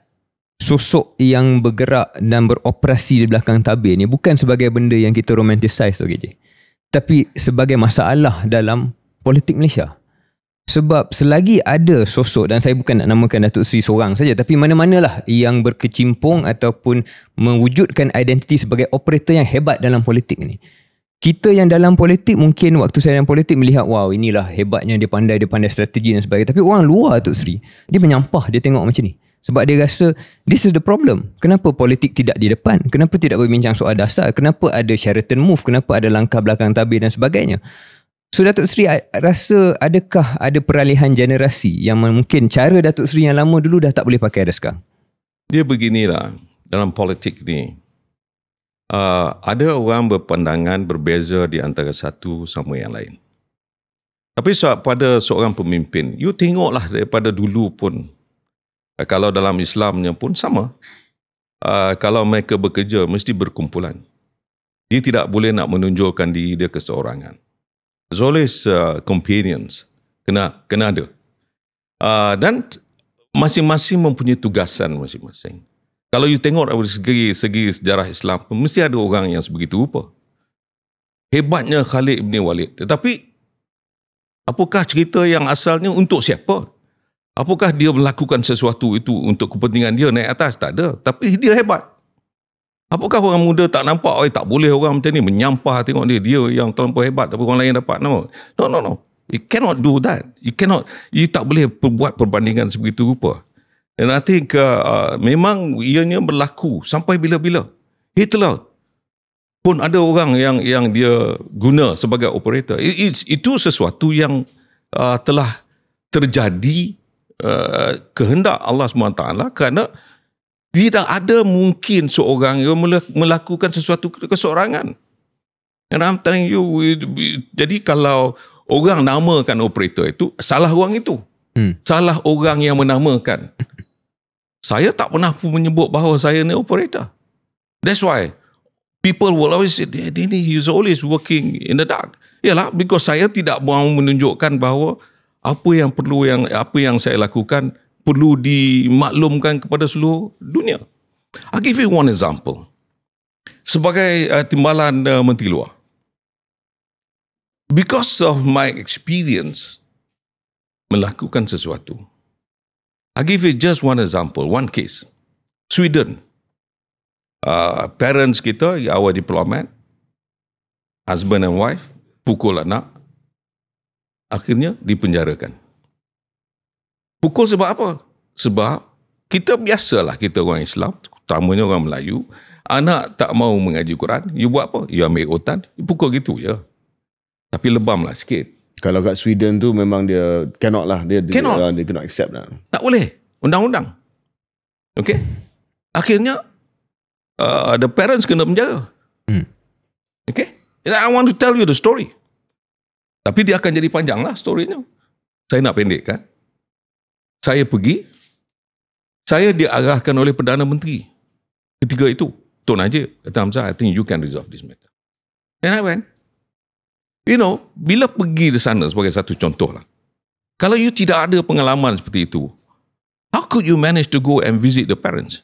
sosok yang bergerak dan beroperasi di belakang tabir ni bukan sebagai benda yang kita romanticize tu, tapi sebagai masalah dalam politik Malaysia. Sebab selagi ada sosok, dan saya bukan nak namakan Datuk Seri seorang saja, tapi mana-manalah yang berkecimpung ataupun mewujudkan identiti sebagai operator yang hebat dalam politik ni. Kita yang dalam politik, mungkin waktu saya dalam politik melihat, wow, inilah hebatnya, dia pandai strategi dan sebagainya. Tapi orang luar, Datuk Seri, dia menyampah, dia tengok macam ni. Sebab dia rasa, this is the problem. Kenapa politik tidak di depan? Kenapa tidak berbincang soal dasar? Kenapa ada Sheraton move? Kenapa ada langkah belakang tabir dan sebagainya? So Datuk Seri rasa adakah ada peralihan generasi yang mungkin cara Datuk Seri yang lama dulu dah tak boleh pakai dah sekarang? Dia beginilah, dalam politik ni, ada orang berpandangan berbeza di antara satu sama yang lain. Tapi pada seorang pemimpin, you tengoklah daripada dulu pun, kalau dalam Islamnya pun sama. Kalau mereka bekerja, mesti berkumpulan. Dia tidak boleh nak menunjukkan diri dia keseorangan. There's always companions. Kena ada. Dan masing-masing mempunyai tugasan masing-masing. Kalau you tengok dari segi sejarah Islam, mesti ada orang yang sebegitu rupa. Hebatnya Khalid bin Walid. Tetapi, apakah cerita yang asalnya untuk siapa? Apakah dia melakukan sesuatu itu untuk kepentingan dia naik atas? Tak ada. Tapi dia hebat. Apakah orang muda tak nampak, tak boleh orang macam ni menyampah, tengok dia yang terlampau hebat, tapi orang lain dapat nama. No. You cannot do that. You tak boleh buat perbandingan sebegitu rupa. Dan I think memang ianya berlaku sampai bila-bila. Hitler pun ada orang yang dia guna sebagai operator. Itu sesuatu yang telah terjadi kehendak Allah SWT, kerana tidak ada mungkin seorang yang melakukan sesuatu keseorangan. And I'm telling you, jadi kalau orang namakan operator itu, salah orang itu. Salah orang yang menamakan. Saya tak pernah pun menyebut bahawa saya ni operator. That's why people will always say, he's always working in the dark. Yalah, because saya tidak mahu menunjukkan bahawa apa yang saya lakukan perlu dimaklumkan kepada seluruh dunia. I'll give you one example. Sebagai timbalan Menteri Luar, because of my experience melakukan sesuatu, I'll give you just one example, one case. Sweden. Parents kita, our diplomat, husband and wife, pukul anak, akhirnya dipenjarakan. Pukul sebab apa? Sebab kita biasalah, kita orang Islam, terutamanya orang Melayu, anak tak mau mengaji Quran, you buat apa? You ambil rotan, you pukul gitu je. Tapi lebamlah sikit. Kalau kat Sweden tu memang dia cannot lah. Dia cannot accept lah. Tak boleh. Undang-undang. Okay? Akhirnya, the parents kena penjara. Okay? I want to tell you the story. Tapi dia akan jadi panjang lah storynya. Saya nak pendekkan. Saya pergi. Saya diarahkan oleh Perdana Menteri ketika itu Tuan Najib, kata Hamzah, I think you can resolve this matter. And I went. Bila pergi ke sana sebagai satu contoh lah. Kalau you tidak ada pengalaman seperti itu, how could you manage to go and visit the parents?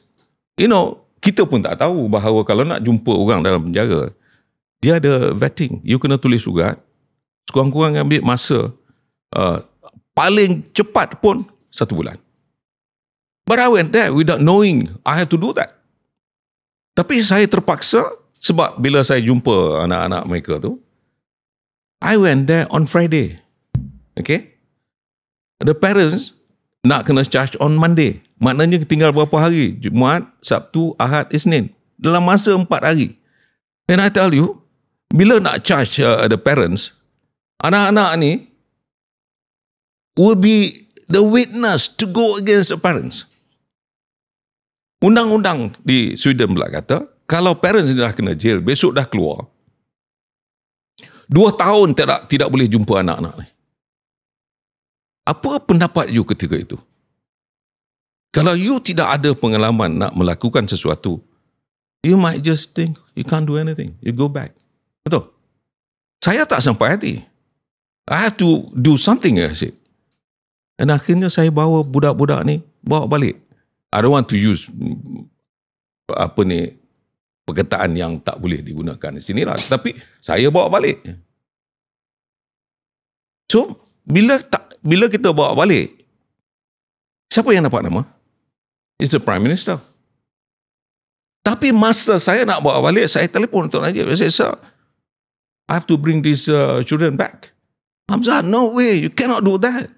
Kita pun tak tahu bahawa kalau nak jumpa orang dalam penjara, dia ada vetting. You kena tulis surat. Sekurang-kurang ambil masa paling cepat pun 1 bulan. But I went there without knowing I had to do that. Tapi saya terpaksa sebab bila saya jumpa anak-anak mereka tu, I went there on Friday. Okay? The parents nak kena charge on Monday. Maknanya tinggal berapa hari? Jumaat, Sabtu, Ahad, Isnin. Dalam masa 4 hari. And I tell you, bila nak charge the parents, anak-anak ni will be the witness to go against the parents. Undang-undang di Sweden pula kata, kalau parents dah kena jail, besok dah keluar, 2 tahun tidak boleh jumpa anak-anak ni. Apa pendapat you ketika itu? Kalau you tidak ada pengalaman nak melakukan sesuatu, you might just think, you can't do anything. You go back. Betul? Saya tak sampai hati. I have to do something, I said. Dan akhirnya saya bawa budak-budak ni, bawa balik. I don't want to use perkataan yang tak boleh digunakan di sini lah. Tapi saya bawa balik. So, bila kita bawa balik, siapa yang dapat nama? It's the Prime Minister. Tapi masa saya nak bawa balik, saya telefon Tuan Najib. Saya said, sir, I have to bring these children back. Hamzah, no way, you cannot do that.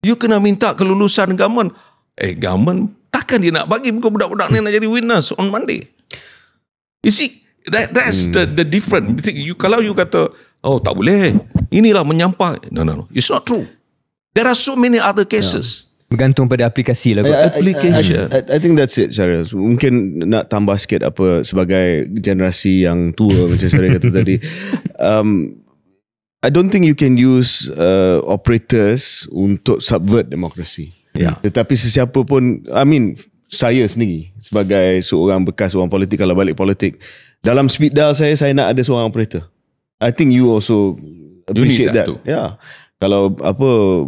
You kena minta kelulusan government. Government, takkan dia nak bagi budak-budak ni nak jadi witness on Monday? You see, that's the difference. Kalau you kata, oh tak boleh, inilah menyampah. No. It's not true. There are so many other cases. Bergantung pada aplikasi lah. Application. I think that's it, Syaril. Mungkin nak tambah sikit apa sebagai generasi yang tua macam Syaril kata tadi. I don't think you can use operators untuk subvert demokrasi. Yeah. Tetapi sesiapa pun, saya sendiri sebagai seorang bekas orang politik, kalau balik politik, dalam speed dial saya nak ada seorang operator. I think you also appreciate that. Yeah. Kalau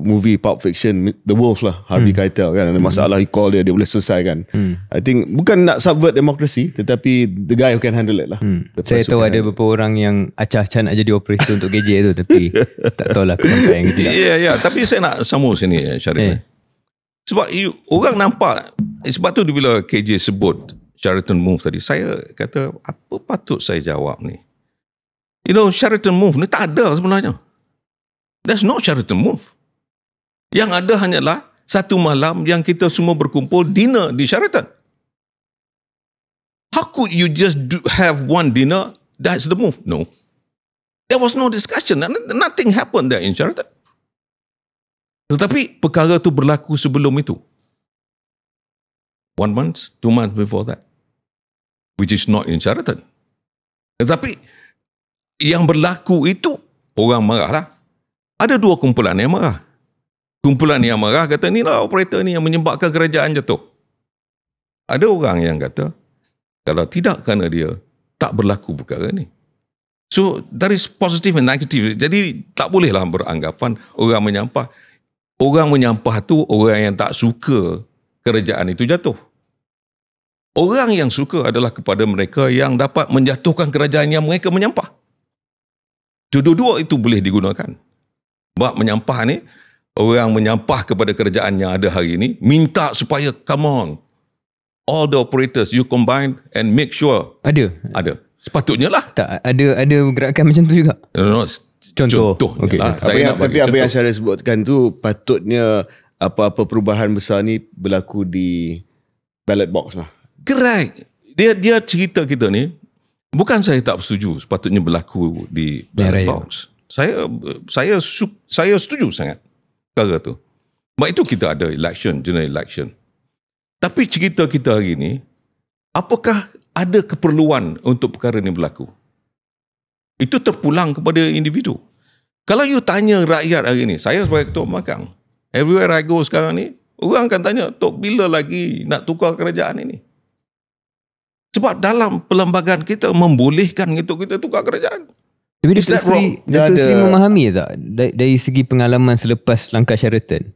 movie Pulp Fiction, The Wolf lah, Harvey Keitel kan, ada masalah, he call dia boleh selesaikan. I think bukan nak subvert demokrasi, tetapi the guy who can handle it lah. Saya tahu ada beberapa orang yang acah-acah nak jadi operator untuk KJ tu, tapi tak tahulah kesampaian ke tidak. Ya, tapi saya nak sambung sini, Syarif. Sebab orang nampak, sebab tu bila KJ sebut Sheraton Move tadi, saya kata, apa patut saya jawab ni? Sheraton Move ni tak ada sebenarnya. There's no Sheraton Move. Yang ada hanyalah satu malam yang kita semua berkumpul dinner di Sheraton. How could you just have one dinner? That's the move. No. There was no discussion. Nothing happened there in Sheraton. Tetapi perkara itu berlaku sebelum itu. 1 month, 2 months before that. Which is not in Sheraton. Tetapi yang berlaku itu, orang marah lah. Ada 2 kumpulan yang marah. Kumpulan yang marah kata, inilah operator ni yang menyebabkan kerajaan jatuh. Ada orang yang kata, kalau tidak kerana dia, tak berlaku perkara ni. So, there is positive and negative. Jadi, tak bolehlah beranggapan orang menyampah. Orang menyampah tu orang yang tak suka kerajaan itu jatuh. Orang yang suka adalah kepada mereka yang dapat menjatuhkan kerajaan yang mereka menyampah. Dua-dua itu boleh digunakan. Sebab menyampah ni, orang menyampah kepada kerajaan yang ada hari ini, minta supaya, come on, all the operators you combine and make sure. Ada. Sepatutnya lah. Tak, ada gerakan macam tu juga. No, contoh. Okay. Lah. Tapi apa yang saya sebutkan tu, patutnya apa-apa perubahan besar ni berlaku di ballot box lah. Correct. Dia cerita kita ni, bukan saya tak setuju sepatutnya berlaku di ballot box. Saya setuju sangat perkara tu. Sebab itu kita ada election, general election. Tapi cerita kita hari ni, apakah ada keperluan untuk perkara ni berlaku? Itu terpulang kepada individu. Kalau you tanya rakyat hari ni, saya sebagai ketua pembangkang, everywhere I go sekarang ni, orang akan tanya, Tok, bila lagi nak tukar kerajaan ini? Sebab dalam perlembagaan kita membolehkan kita tukar kerajaan. Tapi Datuk Seri memahami tak dari segi pengalaman selepas langkah Sheraton?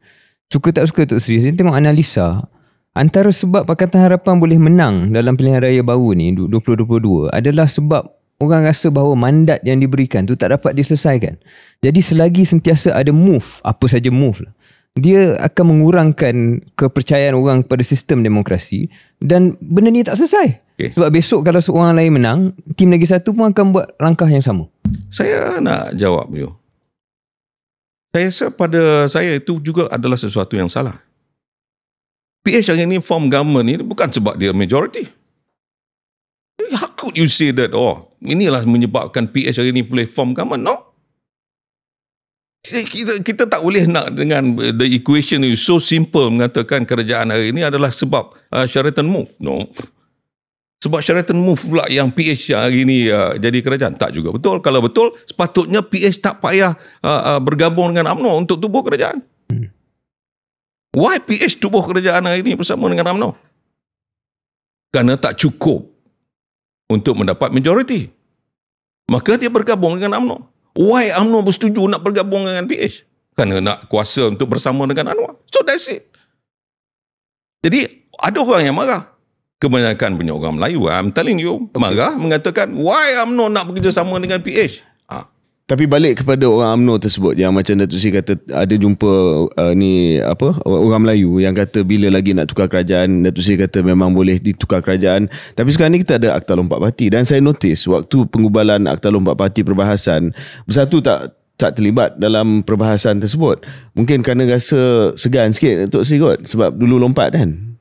Suka tak suka Datuk Seri, saya tengok analisa antara sebab Pakatan Harapan boleh menang dalam pilihan raya baru ni 2022 adalah sebab orang rasa bahawa mandat yang diberikan tu tak dapat diselesaikan. Jadi selagi sentiasa ada move, apa saja move lah, dia akan mengurangkan kepercayaan orang pada sistem demokrasi dan benda ni tak selesai. Okay. Sebab besok kalau seorang lain menang, tim lagi satu pun akan buat langkah yang sama. Saya nak jawab you. Saya rasa pada saya itu juga adalah sesuatu yang salah. PH hari ini form government ni bukan sebab dia majority. How could you say that? Oh, inilah menyebabkan PH hari ini boleh form government? No. Kita tak boleh nak dengan the equation is so simple mengatakan kerajaan hari ini adalah sebab Sheraton move. No. Sebab Sheraton move pula yang PH hari ini jadi kerajaan. Tak juga betul. Kalau betul, sepatutnya PH tak payah bergabung dengan UMNO untuk tubuh kerajaan. Why PH tubuh kerajaan hari ini bersama dengan UMNO? Kerana tak cukup untuk mendapat majority. Maka dia bergabung dengan UMNO. Why UMNO bersetuju nak bergabung dengan PH? Kerana nak kuasa untuk bersama dengan Anwar. So that's it. Jadi ada orang yang marah. Kebanyakan punya orang Melayu, I'm telling you, marah mengatakan why UMNO nak bekerjasama dengan PH. Tapi balik kepada orang UMNO tersebut yang macam Datuk Seri kata ada jumpa orang Melayu yang kata bila lagi nak tukar kerajaan, Datuk Seri kata memang boleh ditukar kerajaan. Tapi sekarang ni kita ada Akta Lompat Parti dan saya notice waktu pengubalan Akta Lompat Parti perbahasan, Bersatu tak terlibat dalam perbahasan tersebut. Mungkin kerana rasa segan sikit Datuk Seri kot sebab dulu lompat kan.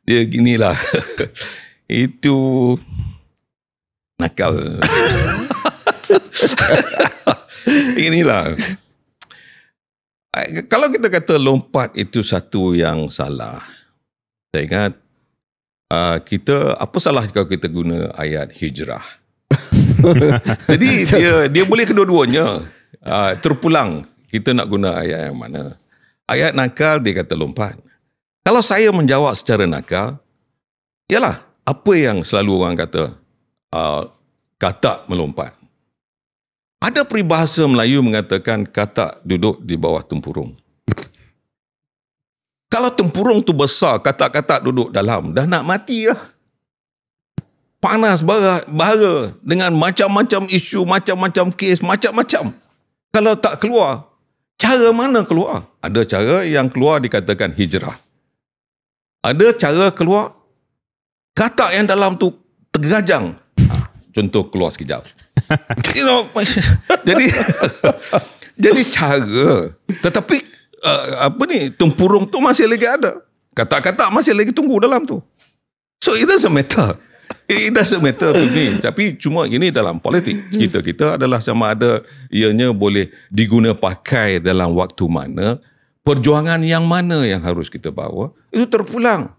Dia ginilah. Itu nakal. Inilah. Kalau kita kata lompat itu satu yang salah, saya ingat kita apa salah kalau kita guna ayat hijrah. Jadi dia boleh kedua-duanya. Terpulang kita nak guna ayat yang mana. Ayat nakal dia kata lompat. Kalau saya menjawab secara nakal, ialah apa yang selalu orang kata katak melompat. Ada peribahasa Melayu mengatakan katak duduk di bawah tempurung. Kalau tempurung tu besar, katak-katak duduk dalam, dah nak mati lah. Panas bahara dengan macam-macam isu, macam-macam kes, macam-macam. Kalau tak keluar, cara mana keluar? Ada cara yang keluar dikatakan hijrah. Ada cara keluar, katak yang dalam tu tergajang. Contoh keluar sekejap. You know, jadi cara. Tetapi tempurung tu masih lagi ada. Katak-katak masih lagi tunggu dalam tu. So it doesn't matter. It doesn't matter to me. Tapi cuma ini dalam politik. Kita adalah sama ada ianya boleh diguna pakai dalam waktu mana, perjuangan yang mana yang harus kita bawa, itu terpulang.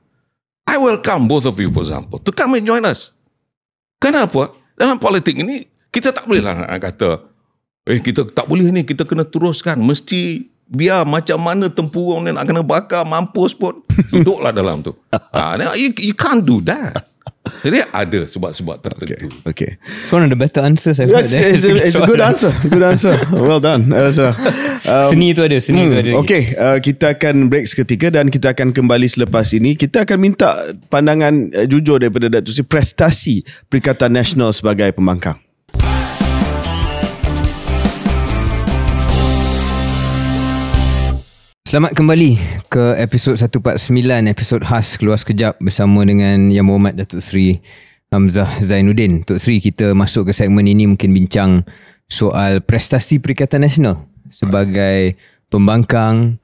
I welcome both of you, for example, to come and join us. Kenapa? Dalam politik ini, kita tak boleh lah nak kata, kita tak boleh ni, kita kena teruskan. Mesti biar macam mana tempurung ni nak kena bakar, mampus pun, duduklah dalam tu. You can't do that. Jadi ada sebab-sebab tertentu. Okay. It's one of the better answers I've heard. It's a good answer. Good answer. Well done. Seni tu ada. Okay, kita akan break seketika dan kita akan kembali selepas ini. Kita akan minta pandangan jujur daripada Datuk Seri prestasi Perikatan Nasional sebagai pembangkang. Selamat kembali ke episod 149, episod khas Keluar Sekejap bersama dengan Yang Berhormat Datuk Seri Hamzah Zainuddin. Datuk Seri, kita masuk ke segmen ini mungkin bincang soal prestasi Perikatan Nasional sebagai pembangkang,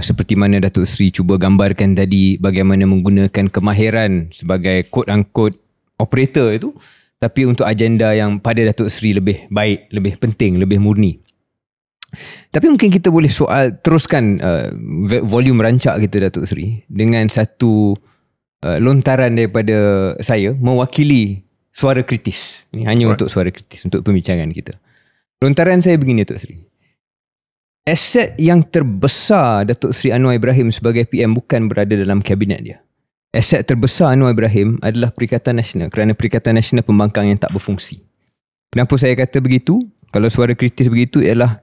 seperti mana Datuk Seri cuba gambarkan tadi bagaimana menggunakan kemahiran sebagai quote-unquote operator itu, tapi untuk agenda yang pada Datuk Seri lebih baik, lebih penting, lebih murni. Tapi mungkin kita boleh teruskan volume rancak kita Datuk Seri dengan satu lontaran daripada saya mewakili suara kritis. Ini hanya untuk suara kritis, untuk pembincangan kita. Lontaran saya begini Datuk Seri. Aset yang terbesar Datuk Seri Anwar Ibrahim sebagai PM bukan berada dalam kabinet dia. aset terbesar Anwar Ibrahim adalah Perikatan Nasional, kerana Perikatan Nasional pembangkang yang tak berfungsi. Kenapa saya kata begitu? Kalau suara kritis begitu ialah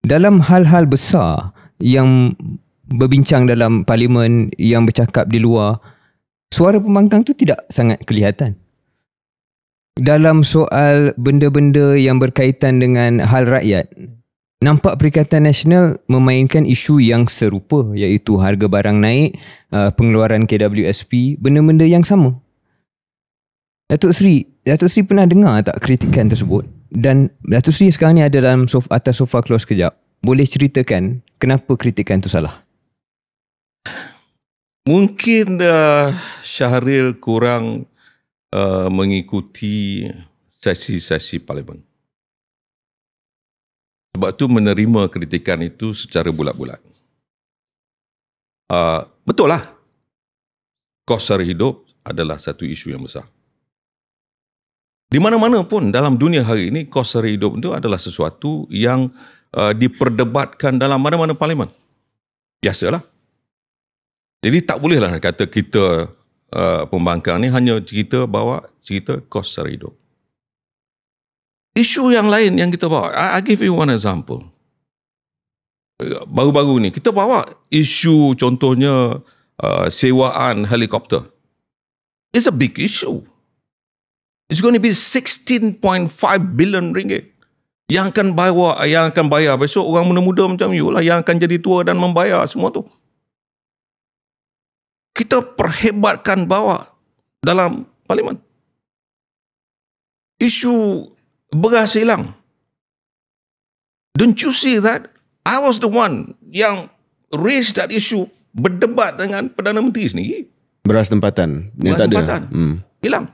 dalam hal-hal besar yang berbincang dalam parlimen, yang bercakap di luar, suara pembangkang tu tidak sangat kelihatan. Dalam soal benda-benda yang berkaitan dengan hal rakyat, nampak Perikatan Nasional memainkan isu yang serupa, iaitu harga barang naik, pengeluaran KWSP, benda-benda yang sama. Datuk Seri pernah dengar tak kritikan tersebut? Dan Datuk Seri sekarang ni ada dalam atas sofa keluar sekejap. Boleh ceritakan kenapa kritikan tu salah? Mungkin Syahril kurang mengikuti sesi-sesi parlimen. Sebab tu menerima kritikan itu secara bulat-bulat. Betul lah, kos sara hidup adalah satu isu yang besar. Di mana-mana pun dalam dunia hari ini, kos sara hidup itu adalah sesuatu yang diperdebatkan dalam mana-mana parlimen. Biasalah. Jadi tak bolehlah kata kita pembangkang ni hanya cerita kos sara hidup. Isu yang lain yang kita bawa, I give you one example. Baru-baru ni kita bawa isu contohnya sewaan helikopter. It's a big issue. It's going to be 16.5 billion ringgit. Yang akan bayar besok orang muda-muda macam you lah yang akan jadi tua dan membayar semua tu. Kita perhebatkan bawa dalam parlimen. Isu beras hilang. Don't you see that? I was the one yang raised that issue, berdebat dengan Perdana Menteri sendiri. Beras tempatan yang tak ada. Hilang.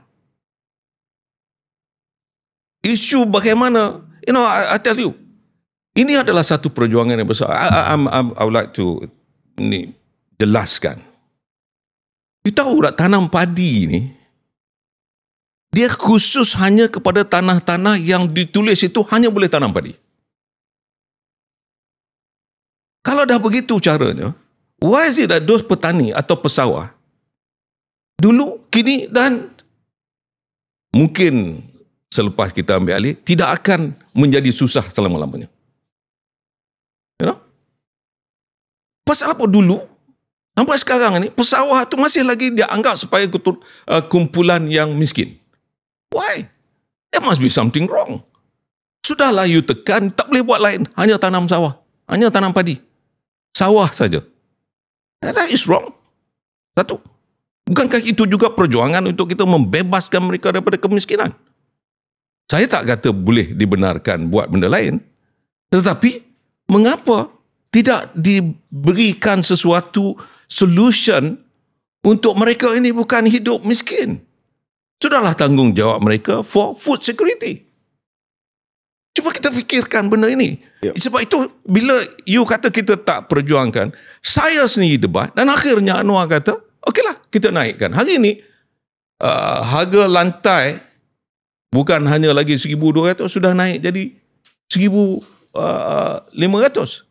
Isu bagaimana, I tell you, ini adalah satu perjuangan yang besar. I would like to jelaskan. You tahu tak, tanam padi ni, dia khusus hanya kepada tanah-tanah yang ditulis itu hanya boleh tanam padi. Kalau dah begitu caranya, why is it that those petani atau pesawah dulu, kini dan mungkin selepas kita ambil alih, tidak akan menjadi susah selama-lamanya. You know? Pasal apa dulu, sampai sekarang ni, pesawah tu masih lagi dia anggap sebagai kumpulan yang miskin. Why? There must be something wrong. Sudahlah you tekan, tak boleh buat lain. Hanya tanam sawah. Hanya tanam padi. Sawah saja. That is wrong. Satu. Bukankah itu juga perjuangan untuk kita membebaskan mereka daripada kemiskinan? Saya tak kata boleh dibenarkan buat benda lain. Tetapi, mengapa tidak diberikan sesuatu solution untuk mereka ini bukan hidup miskin? Sudahlah tanggungjawab mereka for food security. Cuba kita fikirkan benda ini. Yep. Sebab itu, bila you kata kita tak perjuangkan, saya sendiri debat dan akhirnya Anwar kata, okeylah, kita naikkan. Hari ini, harga lantai bukan hanya lagi 1,200, sudah naik jadi 1,500.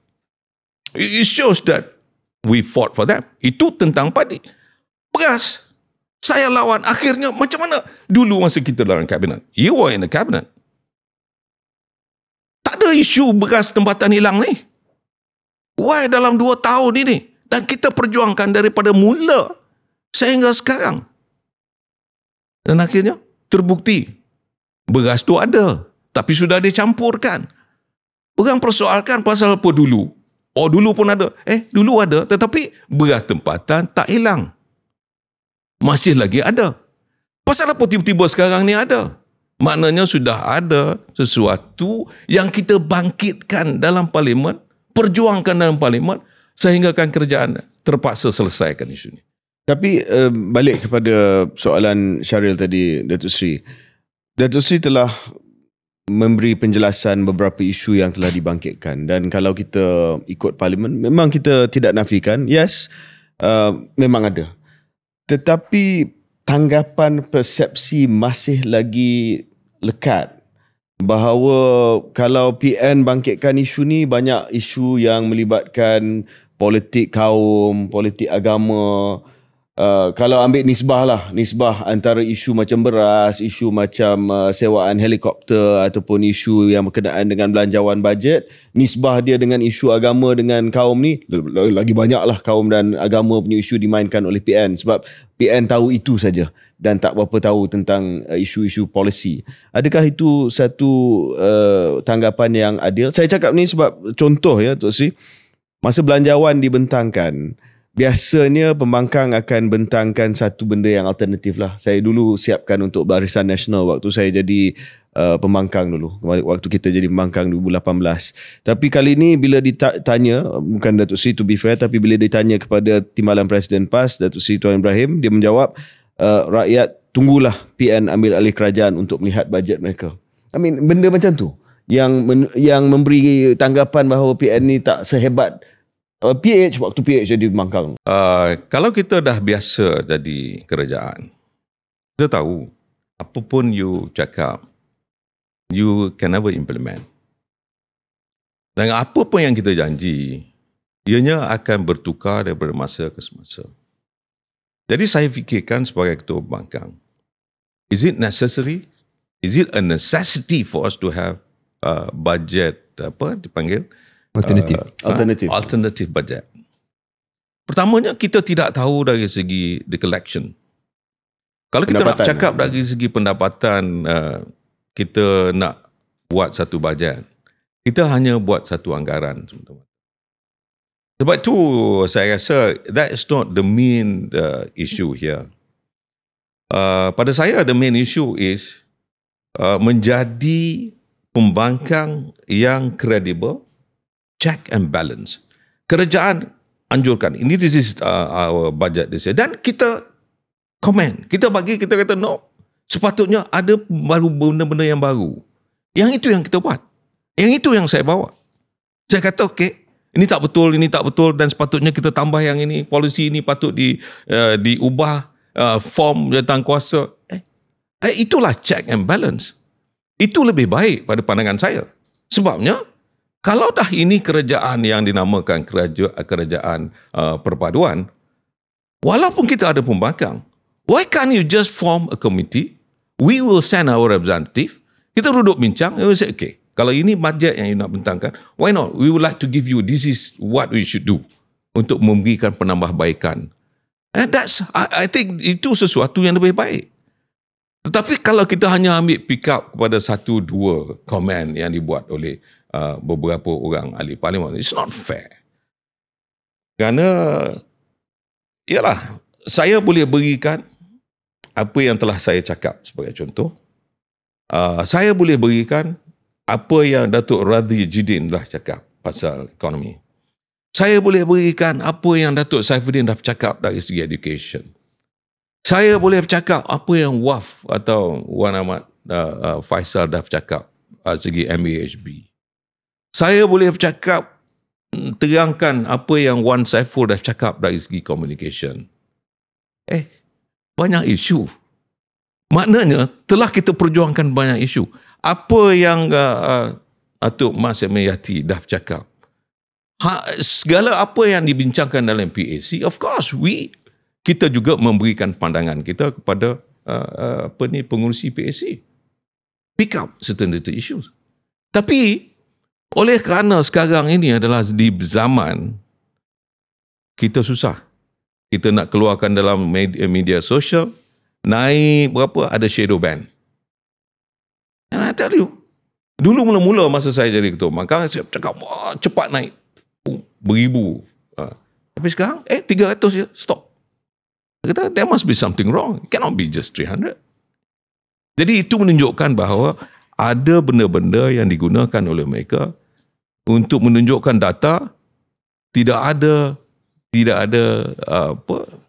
It shows that we fought for them. Itu tentang padi. Beras, saya lawan. Akhirnya macam mana? Dulu masa kita dalam kabinet. You were in the cabinet. Tak ada isu beras tempatan hilang ni. Why dalam 2 tahun ini? Dan kita perjuangkan daripada mula sehingga sekarang. Dan akhirnya terbukti beras tu ada, tapi sudah dicampurkan. Orang persoalkan pasal apa dulu? Oh, dulu pun ada. Dulu ada, tetapi beras tempatan tak hilang. Masih lagi ada. Pasal apa tiba-tiba sekarang ni ada? Maknanya sudah ada sesuatu yang kita bangkitkan dalam parlimen, perjuangkan dalam parlimen, sehingga kan kerajaan terpaksa selesaikan isu ni. Tapi balik kepada soalan Syahril tadi, Datuk Seri. Datuk Seri telah memberi penjelasan beberapa isu yang telah dibangkitkan, dan kalau kita ikut parlimen, memang kita tidak nafikan, yes, memang ada. Tetapi tanggapan persepsi masih lagi lekat bahawa kalau PN bangkitkan isu ni, banyak isu yang melibatkan politik kaum, politik agama, kalau ambil nisbah antara isu macam beras, isu macam sewaan helikopter ataupun isu yang berkenaan dengan belanjawan bajet, nisbah dia dengan isu agama dengan kaum ni, lagi banyaklah kaum dan agama punya isu dimainkan oleh PN, sebab PN tahu itu saja dan tak berapa tahu tentang isu-isu polisi. Adakah itu satu tanggapan yang adil? Saya cakap ni sebab contoh ya Tok Sri, masa belanjawan dibentangkan, biasanya pembangkang akan bentangkan satu benda yang alternatif lah. Saya dulu siapkan untuk Barisan Nasional waktu saya jadi pembangkang dulu. Waktu kita jadi pembangkang 2018. Tapi kali ni bila ditanya, bukan Datuk Seri to be fair, tapi bila ditanya kepada Timbalan Presiden PAS, Datuk Seri Tuan Ibrahim, dia menjawab, rakyat tunggulah PN ambil alih kerajaan untuk melihat bajet mereka. I mean, benda macam tu yang memberi tanggapan bahawa PN ni tak sehebat PH waktu PH jadi pembangkang. Kalau kita dah biasa jadi kerajaan, kita tahu apa pun you cakap, you can never implement. Dan apa pun yang kita janji, ianya akan bertukar daripada masa ke semasa. Jadi saya fikirkan sebagai ketua pembangkang, is it necessary? Is it a necessity for us to have budget, apa dipanggil? Alternative budget. Pertamanya, kita tidak tahu dari segi the collection. Kalau kita nak cakap dari segi pendapatan, kita nak buat satu bajet, kita hanya buat satu anggaran. Sebab itu saya rasa that is not the main issue here. Pada saya, the main issue is menjadi pembangkang yang kredibel, check and balance. Kerajaan anjurkan, ini this is our budget this year. Dan kita komen, kita kata no, sepatutnya ada baru benda-benda yang baru. Yang itu yang kita buat. Yang itu yang saya bawa. Saya kata okey, ini tak betul dan sepatutnya kita tambah yang ini, polisi ini patut diubah, form jawatan-kuasa. Itulah check and balance. Itu lebih baik pada pandangan saya. Sebabnya, kalau dah ini kerajaan yang dinamakan kerajaan perpaduan, walaupun kita ada pembangkang, why can't you just form a committee? We will send our representative. Kita duduk bincang, we will say, okay, kalau ini bajet yang you nak bentangkan, why not? We would like to give you, this is what we should do untuk memberikan penambahbaikan. And I think itu sesuatu yang lebih baik. Tetapi kalau kita hanya ambil pick up kepada satu dua komen yang dibuat oleh beberapa orang ahli parlimen, it's not fair. Kerana ialah, saya boleh berikan apa yang telah saya cakap sebagai contoh. Saya boleh berikan apa yang Datuk Radhi Jidin dah cakap pasal ekonomi. Saya boleh berikan apa yang Datuk Saifuddin dah cakap dari segi education. Saya boleh bercakap apa yang WAF atau Wan Ahmad Faisal dah bercakap segi MAHB. Saya boleh bercakap, terangkan apa yang Wan Saiful dah cakap dari segi communication. Banyak isu. Maknanya, telah kita perjuangkan banyak isu. Apa yang Datuk Mas Yati dah cakap. Segala apa yang dibincangkan dalam PAC, of course, kita juga memberikan pandangan kita kepada pengurusi PAC. Pick up certain issues. Tapi, oleh kerana sekarang ini adalah di zaman kita susah. Kita nak keluarkan dalam media sosial, naik berapa, ada shadow ban. And I tell you, dulu mula-mula masa saya jadi ketua pembangkang, saya cakap, cepat naik. Beribu. Tapi sekarang, 300 je, stop. Saya kata, there must be something wrong. It cannot be just 300. Jadi itu menunjukkan bahawa ada benda-benda yang digunakan oleh mereka untuk menunjukkan data, tidak ada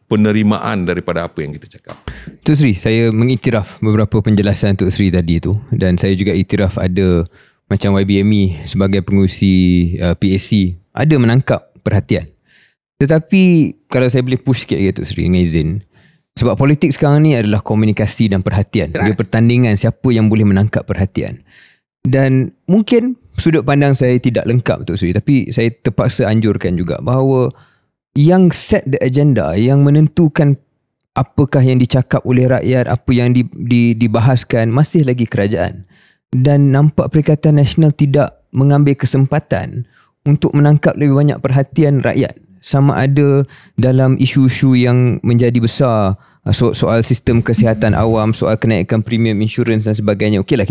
penerimaan daripada apa yang kita cakap. Tok Sri, saya mengiktiraf beberapa penjelasan Tok Sri tadi itu, dan saya juga iktiraf ada macam YBME sebagai pengurusi PAC ada menangkap perhatian. Tetapi kalau saya boleh push sikit lagi Tok Sri dengan izin, sebab politik sekarang ni adalah komunikasi dan perhatian. Dia pertandingan siapa yang boleh menangkap perhatian. Dan mungkin sudut pandang saya tidak lengkap Tok Sri, tapi saya terpaksa anjurkan juga bahawa yang set the agenda, yang menentukan apakah yang dicakap oleh rakyat, apa yang dibahaskan, masih lagi kerajaan. Dan nampak Perikatan Nasional tidak mengambil kesempatan untuk menangkap lebih banyak perhatian rakyat, sama ada dalam isu-isu yang menjadi besar, soal sistem kesihatan awam, soal kenaikan premium insurans dan sebagainya. Okeylah,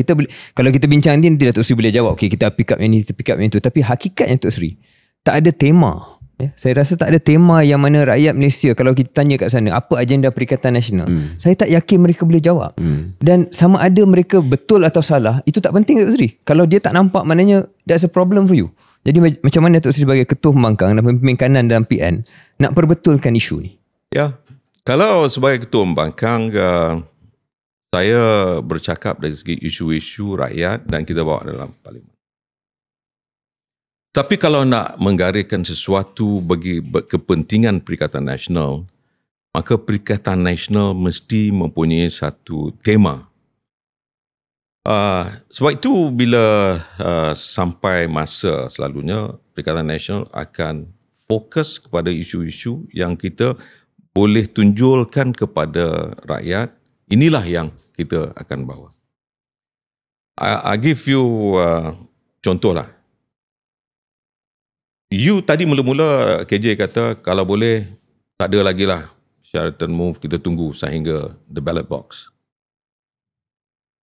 kalau kita bincang ni, Datuk Seri boleh jawab, okey, kita pick up yang ni, kita pick up yang tu. Tapi hakikatnya Datuk Seri, tak ada tema. Saya rasa tak ada tema yang mana rakyat Malaysia, kalau kita tanya kat sana apa agenda Perikatan Nasional, saya tak yakin mereka boleh jawab. Dan sama ada mereka betul atau salah, itu tak penting Datuk Seri. Kalau dia tak nampak, maknanya that's a problem for you. Jadi macam mana Datuk Seri sebagai ketua pembangkang dan pemimpin kanan dalam PN nak perbetulkan isu ni? Ya, kalau sebagai ketua pembangkang, saya bercakap dari segi isu-isu rakyat dan kita bawa dalam parlimen. Tapi kalau nak menggariskan sesuatu bagi kepentingan Perikatan Nasional, maka Perikatan Nasional mesti mempunyai satu tema. Sebab itu bila sampai masa selalunya, Perikatan Nasional akan fokus kepada isu-isu yang kita boleh tunjulkan kepada rakyat, inilah yang kita akan bawa. I give you contoh lah. You tadi mula-mula KJ kata kalau boleh tak ada lagi lah Sheraton move, kita tunggu sehingga the ballot box.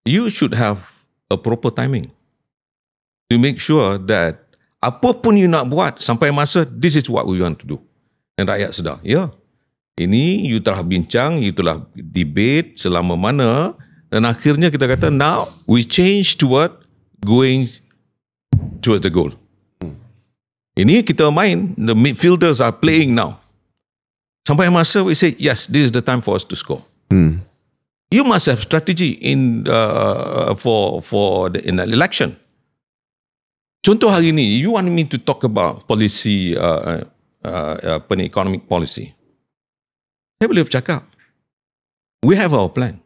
You should have a proper timing to make sure that apapun you nak buat sampai masa this is what we want to do. Dan rakyat sedar, ya, ini you telah bincang, you telah debate selama mana, dan akhirnya kita kata now we change toward going towards the goal. Ini kita main, the midfielders are playing now. Sampai masa we say, yes, this is the time for us to score. You must have strategy in in the election. Contoh hari ni, you want me to talk about policy, economic policy. Saya boleh bercakap. We have our plan.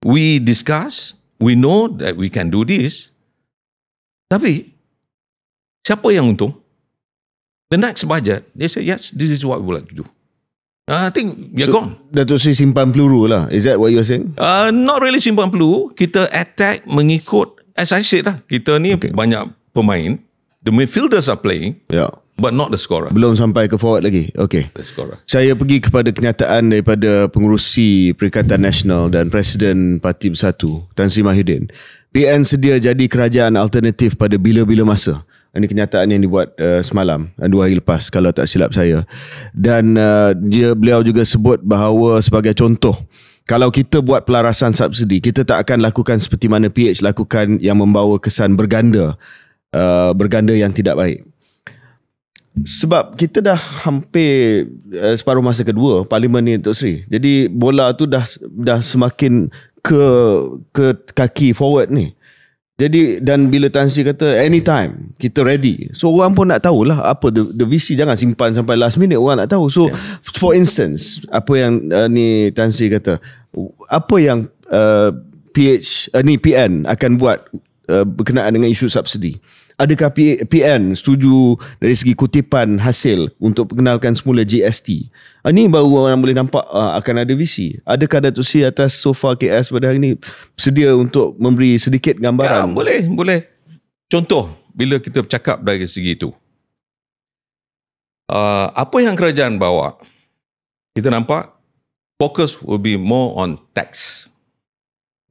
We discuss, we know that we can do this. Tapi, siapa yang untung? The next budget, they say, yes, this is what we would like to do. I think we are gone. Datuk Seri simpan peluru lah. Is that what you're saying? Not really simpan peluru. Kita attack mengikut, as I said lah, kita ni banyak pemain. The midfielders are playing, but not the scorer. Belum sampai ke forward lagi. Okay. The scorer. Saya pergi kepada kenyataan daripada pengerusi Perikatan Nasional dan Presiden Parti Bersatu, Tan Sri Mahyudin. PN sedia jadi kerajaan alternatif pada bila-bila masa. Ini kenyataan yang dibuat semalam, 2 hari lepas kalau tak silap saya. Dan beliau juga sebut bahawa sebagai contoh, kalau kita buat pelarasan subsidi, kita tak akan lakukan seperti mana PH lakukan yang membawa kesan berganda yang tidak baik. Sebab kita dah hampir separuh masa kedua parlimen ni, Tok Sri. Jadi bola tu dah semakin ke kaki forward ni. Jadi dan bila Tan Sri kata anytime kita ready, so orang pun nak tahulah apa the VC, jangan simpan sampai last minute, orang nak tahu. So for instance, apa yang ni Tan Sri kata, apa yang PN akan buat berkenaan dengan isu subsidi? Adakah PN setuju dari segi kutipan hasil untuk perkenalkan semula GST? Ini baru orang boleh nampak akan ada visi. Adakah Datuk Seri atas sofa KS pada hari ini sedia untuk memberi sedikit gambaran? Ya, boleh. Contoh, bila kita bercakap dari segi itu. Apa yang kerajaan bawa, kita nampak fokus will be more on tax.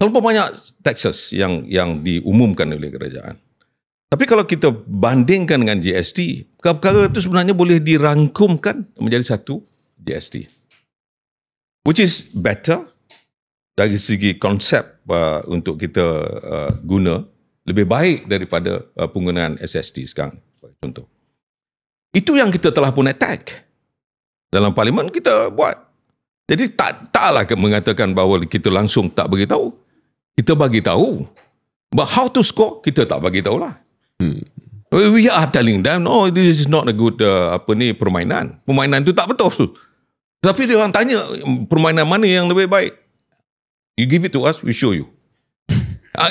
Terlalu banyak taxes yang diumumkan oleh kerajaan. Tapi kalau kita bandingkan dengan GST, perkara itu sebenarnya boleh dirangkumkan menjadi satu GST. Which is better dari segi konsep untuk kita guna, lebih baik daripada penggunaan SST sekarang. Contoh. Itu yang kita telah pun attack. Dalam parlimen kita buat. Jadi taklah mengatakan bahawa kita langsung tak beritahu. Kita bagi tahu. But how to score, kita tak bagi tahulah. We are telling them, oh, this is not a good permainan. Permainan itu tak betul. Tapi dia orang tanya, permainan mana yang lebih baik? You give it to us, we show you.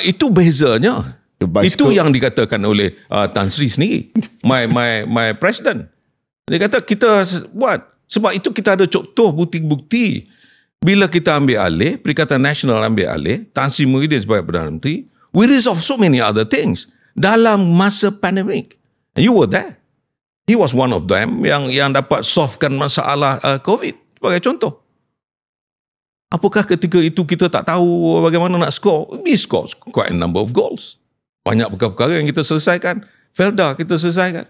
Itu bezanya. Itu yang dikatakan oleh Tan Sri sendiri, my president. Dia kata kita buat. Sebab itu kita ada contoh bukti-bukti Bila kita ambil alih, Perikatan Nasional ambil alih, Tan Sri Muhyiddin sebagai Perdana Menteri, we resolve so many other things dalam masa pandemik. And you were there. He was one of them yang dapat solvekan masalah COVID sebagai contoh. Apakah ketika itu kita tak tahu bagaimana nak score? We scored quite a number of goals. Banyak perkara-perkara yang kita selesaikan. Felda kita selesaikan.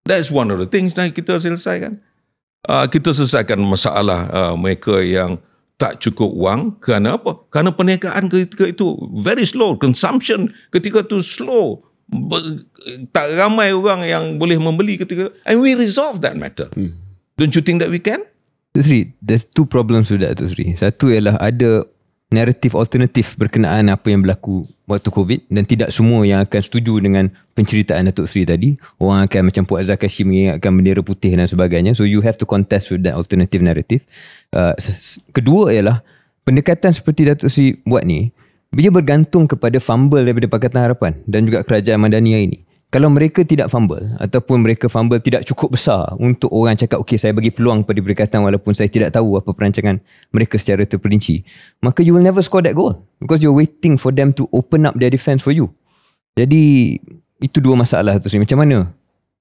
That is one of the things yang kita selesaikan. Kita selesaikan masalah mereka yang tak cukup wang. Kerana apa? Kerana perniagaan ketika itu very slow. Consumption ketika itu slow. Tak ramai orang yang boleh membeli ketika, and we resolve that matter. Don't you think that we can? Sri, there's two problems with that, Sri. Satu ialah ada naratif alternatif berkenaan apa yang berlaku waktu COVID, dan tidak semua yang akan setuju dengan penceritaan Datuk Sri tadi. Orang akan macam Puan Zarkashi mengingatkan bendera putih dan sebagainya. So you have to contest with that alternative narrative. Kedua ialah pendekatan seperti Datuk Sri buat ni, dia bergantung kepada fumble daripada Pakatan Harapan dan juga Kerajaan Madaniah ini. Kalau mereka tidak fumble, ataupun mereka fumble tidak cukup besar untuk orang cakap, okay, saya bagi peluang pada Perikatan walaupun saya tidak tahu apa perancangan mereka secara terperinci, maka you will never score that goal because you're waiting for them to open up their defense for you. Jadi itu dua masalah tu. Macam mana?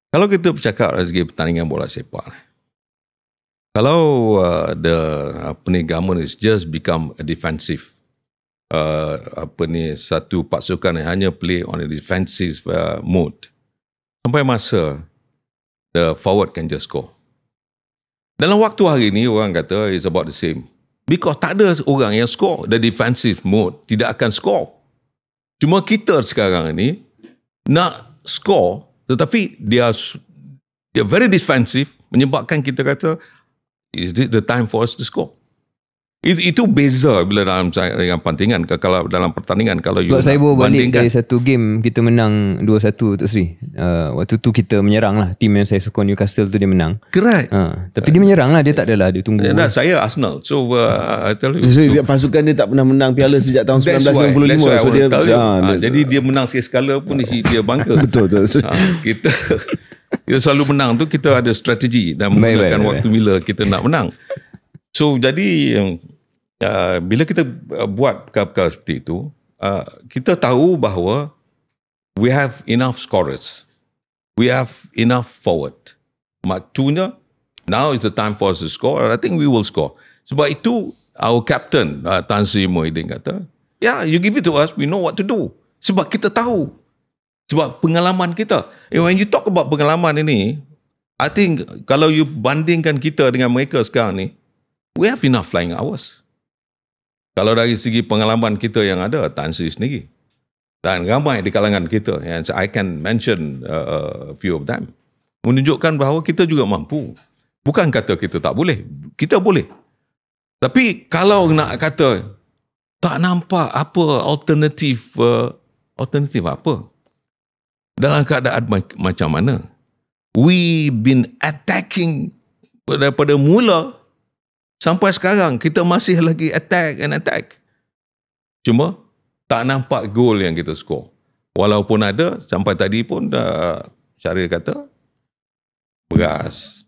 Kalau kita bercakap dari segi pertandingan bola sepak, kalau the government is just become a defensive, satu pasukan yang hanya play on a defensive mode, sampai masa the forward can just score. Dalam waktu hari ini orang kata it's about the same, because tak ada orang yang score. The defensive mode tidak akan score. Cuma kita sekarang ini nak score, tetapi dia very defensive, menyebabkan kita kata is this the time for us to score? Itu beza bila dalam pertandingan. Kalau dalam pertandingan, kalau you saya bawa balik dari satu game kita menang 2-1 Tok Sri. Waktu tu kita menyerang lah. Tim yang saya sokong Newcastle tu dia menang. Correct. Tapi dia menyerang lah. Dia tak adalah dia tunggu. Saya Arsenal. So I tell you. So pasukan dia tak pernah menang piala sejak tahun 1995. So dia jadi dia menang sikit skala pun dia bangga. Betul. Kita selalu menang tu, kita ada strategi dan menggunakan waktu bila kita nak menang. So jadi bila kita buat perkara-perkara seperti itu, kita tahu bahawa we have enough scorers, we have enough forward. Maksudnya now is the time for us to score. I think we will score. Sebab itu our captain Tan Sri Muhyiddin kata, you give it to us, we know what to do. Sebab kita tahu, sebab pengalaman kita. When you talk about pengalaman ini, I think kalau you bandingkan kita dengan mereka sekarang ni, we have enough flying hours. Kalau dari segi pengalaman kita yang ada, Tan Sri sendiri, dan ramai di kalangan kita, yang I can mention a few of them, menunjukkan bahawa kita juga mampu. Bukan kata kita tak boleh, kita boleh. Tapi kalau nak kata tak nampak apa alternatif apa dalam keadaan macam mana, we been attacking daripada mula sampai sekarang, kita masih lagi attack. Cuma tak nampak gol yang kita score. Walaupun ada, sampai tadi pun Syaril kata, beras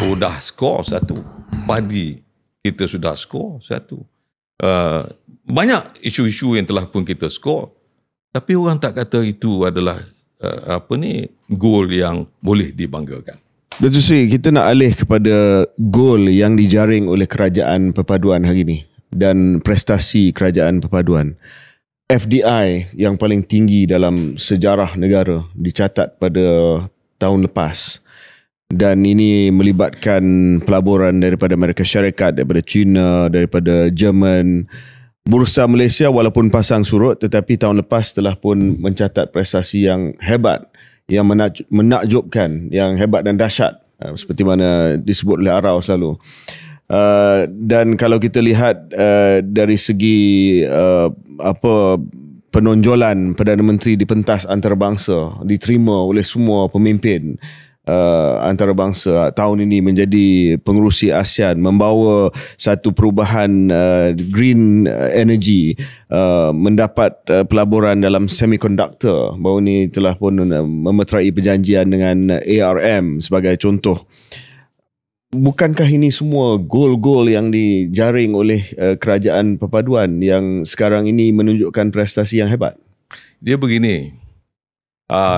sudah score 1. Padi kita sudah score 1. Banyak isu-isu yang telah pun kita score. Tapi orang tak kata itu adalah gol yang boleh dibanggakan. Datuk Sri, kita nak alih kepada gol yang dijaring oleh Kerajaan Perpaduan hari ini dan prestasi Kerajaan Perpaduan. FDI yang paling tinggi dalam sejarah negara dicatat pada tahun lepas, dan ini melibatkan pelaburan daripada Amerika Syarikat, daripada China, daripada Jerman. Bursa Malaysia walaupun pasang surut, tetapi tahun lepas telah pun mencatat prestasi yang hebat, yang menakjubkan, yang hebat dan dahsyat, seperti mana disebut oleh Arau selalu. Dan kalau kita lihat dari segi penonjolan Perdana Menteri di pentas antarabangsa, diterima oleh semua pemimpin antarabangsa tahun ini menjadi pengerusi ASEAN, membawa satu perubahan green energy, mendapat pelaburan dalam semiconductor. Baru ni telah pun memeterai perjanjian dengan ARM sebagai contoh. bukankah ini semua gol-gol yang dijaring oleh kerajaan perpaduan yang sekarang ini menunjukkan prestasi yang hebat? Dia begini,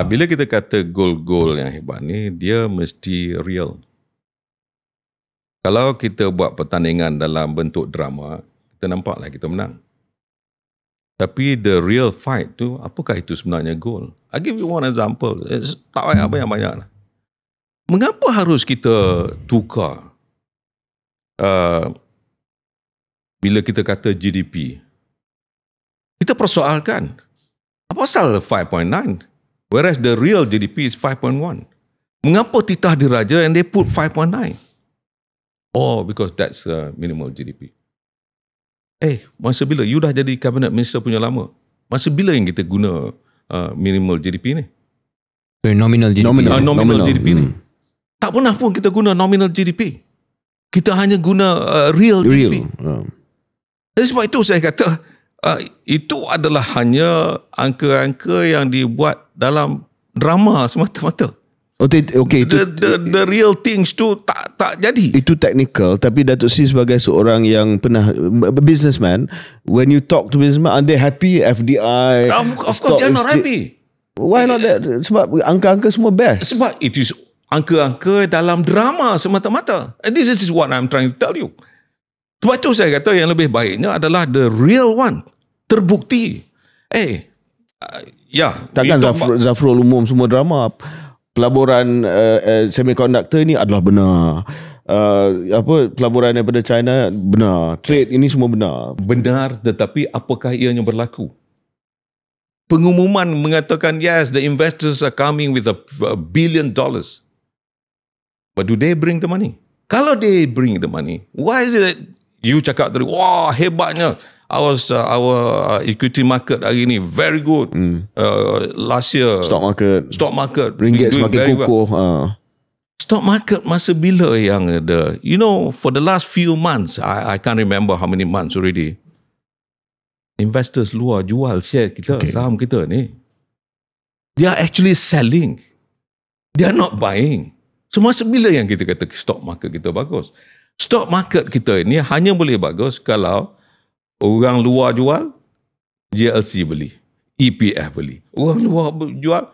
bila kita kata gol-gol yang hebat ni, dia mesti real. Kalau kita buat pertandingan dalam bentuk drama, kita nampaklah kita menang. Tapi the real fight tu, apakah itu sebenarnya gol? I give you one example. Tak payah banyak-banyak lah. Mengapa harus kita tukar bila kita kata GDP? Kita persoalkan, apa pasal 5.9 whereas the real GDP is 5.1? Mengapa titah diraja and they put 5.9? Oh, because that's minimal GDP. Masa bila? You dah jadi cabinet minister punya lama. Masa bila yang kita guna minimal GDP ni? Nominal GDP. Nominal GDP ni. Tak pernah pun kita guna nominal GDP. Kita hanya guna real GDP. Sebab itu saya kata, itu adalah hanya angka-angka yang dibuat dalam drama semata-mata. Okay, the real things tu tak jadi. Itu technical, tapi Datuk Seri sebagai seorang yang pernah businessman, when you talk to businessman, are they happy? FDI? Of course they're not happy. Why not that? Sebab angka-angka semua best. Sebab it is angka-angka dalam drama semata-mata. And this is what I'm trying to tell you. Sebab tu saya kata yang lebih baiknya adalah the real one. Terbukti. Takkan Zafrul umum semua drama. Pelaburan semiconductor ni adalah benar. Pelaburan daripada China benar. Trade ini semua benar. Benar, tetapi apakah ianya berlaku? Pengumuman mengatakan yes, the investors are coming with $1 billion. But do they bring the money? Kalau they bring the money, why is it that you cakap tadi, wah hebatnya our equity market hari ni very good. Last year stock market ringgit semakin kukuh. Stock market masa bila yang ada? For the last few months, I can't remember how many months already, investors luar jual share kita, saham kita ni. They are actually selling. They are not buying. So masa bila yang kita kata stock market kita bagus? Stock market kita ni hanya boleh bagus kalau orang luar jual, GLC beli, EPF beli. Orang luar jual,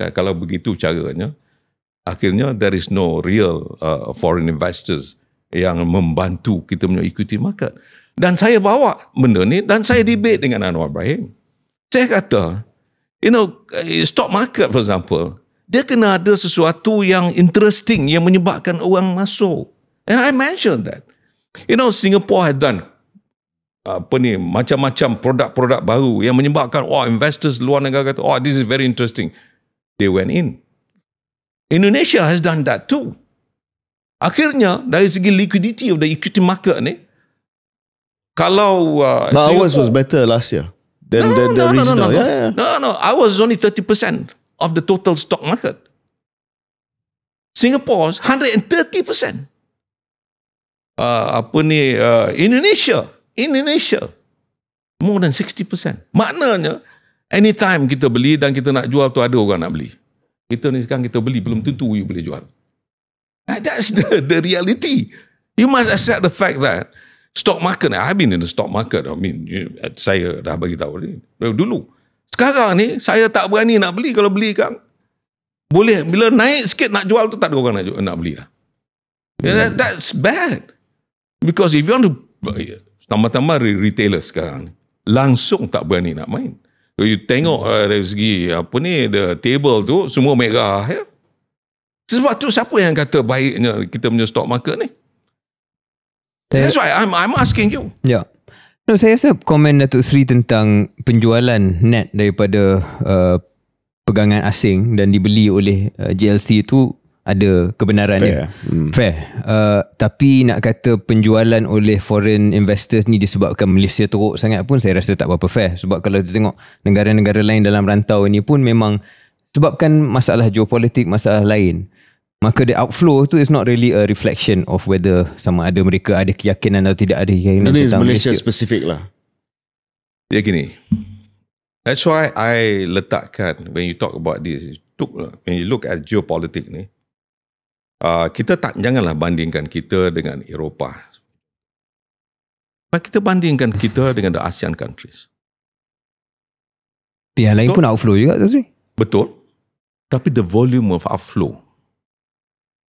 kalau begitu caranya, akhirnya there is no real foreign investors yang membantu kita punya equity market. Dan saya bawa benda ni dan saya debate dengan Anwar Ibrahim. Saya kata, stock market for example, dia kena ada sesuatu yang interesting yang menyebabkan orang masuk. And I mentioned that. Singapore had done macam-macam produk-produk baru yang menyebabkan investors luar negara kata, this is very interesting. They went in. Indonesia has done that too. Akhirnya dari segi liquidity of the equity market ni, kalau ours was better last year than the regional. No, ours is only 30% of the total stock market. Singapore's 130%. Indonesia more than 60%. Maknanya anytime kita beli dan kita nak jual tu ada orang nak beli. Kita ni sekarang kita beli belum tentu you boleh jual. That's the reality. You must accept the fact that stock market, I've been in the stock market. Saya dah bagi tahu ni dulu. Sekarang ni saya tak berani nak beli. Kalau beli kan boleh, bila naik sikit nak jual tu tak ada orang nak beli lah. That's bad. Because if you want to, tambah-tambah retailer sekarang langsung tak berani nak main. Kalau you tengok dari segi the table tu semua merah ya. Sebab tu siapa yang kata baiknya kita punya stock market ni? That's why I'm asking you. Ya. No, saya rasa komen Datuk Seri tentang penjualan net daripada pegangan asing dan dibeli oleh GLC itu ada kebenarannya. Fair. Tapi nak kata penjualan oleh foreign investors ni disebabkan Malaysia teruk sangat pun saya rasa tak berapa fair. Sebab kalau kita tengok negara-negara lain dalam rantau ini pun memang sebabkan masalah geopolitik, masalah lain. Maka the outflow tu is not really a reflection of whether sama ada mereka ada keyakinan atau tidak ada keyakinan tentang Malaysia spesifik lah. Dia gini. That's why I letakkan when you talk about this, when you look at geopolitik ni, Janganlah bandingkan kita dengan Eropah. Kita bandingkan kita dengan the ASEAN countries. Yang lain pun outflow juga, Tan Sri. Betul. Tapi the volume of outflow.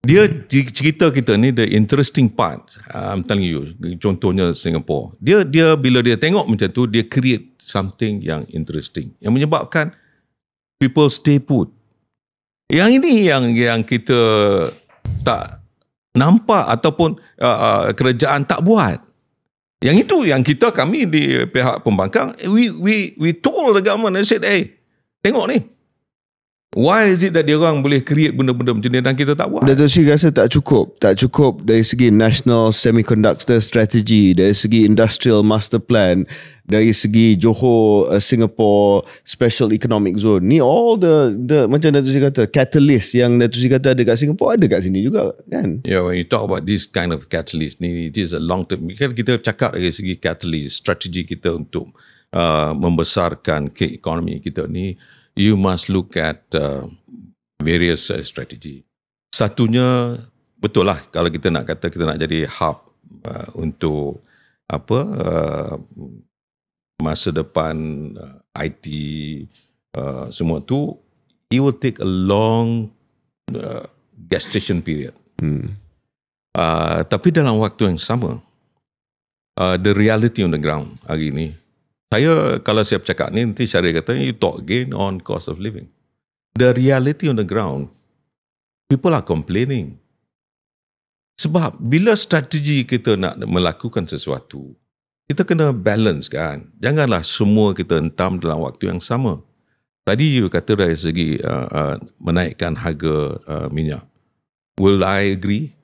Dia cerita kita ni, the interesting part, I'm telling you, contohnya Singapore. Dia bila dia tengok macam tu, dia create something yang interesting. Yang menyebabkan people stay put. Yang ini yang kita tak nampak ataupun kerajaan tak buat. Yang itu yang kami di pihak pembangkang, we told the government and said, hey, tengok ni. Why is it that dia orang boleh create benda-benda macam ni dan kita tak buat? Dato' Sri rasa tak cukup dari segi National Semiconductor Strategy, dari segi Industrial Master Plan, dari segi Johor Singapore Special Economic Zone. Ni all the macam Dato' Sri kata, catalyst yang Dato' Sri kata ada kat Singapore, ada kat sini juga kan? Yeah, when you talk about this kind of catalyst ni, it is a long term. Kita cakap dari segi catalyst, strategi kita untuk membesarkan ekonomi kita ni, you must look at various strategy. Satunya, betul lah kalau kita nak kata kita nak jadi hub untuk masa depan IT, semua tu, it will take a long gestation period. Tapi dalam waktu yang sama, the reality on the ground hari ni, kalau saya bercakap ni, nanti Syaril kata, you talk again on cost of living. The reality on the ground, people are complaining. Sebab bila strategi kita nak melakukan sesuatu, kita kena balance kan. Janganlah semua kita hentam dalam waktu yang sama. Tadi you kata dari segi menaikkan harga minyak. Will I agree?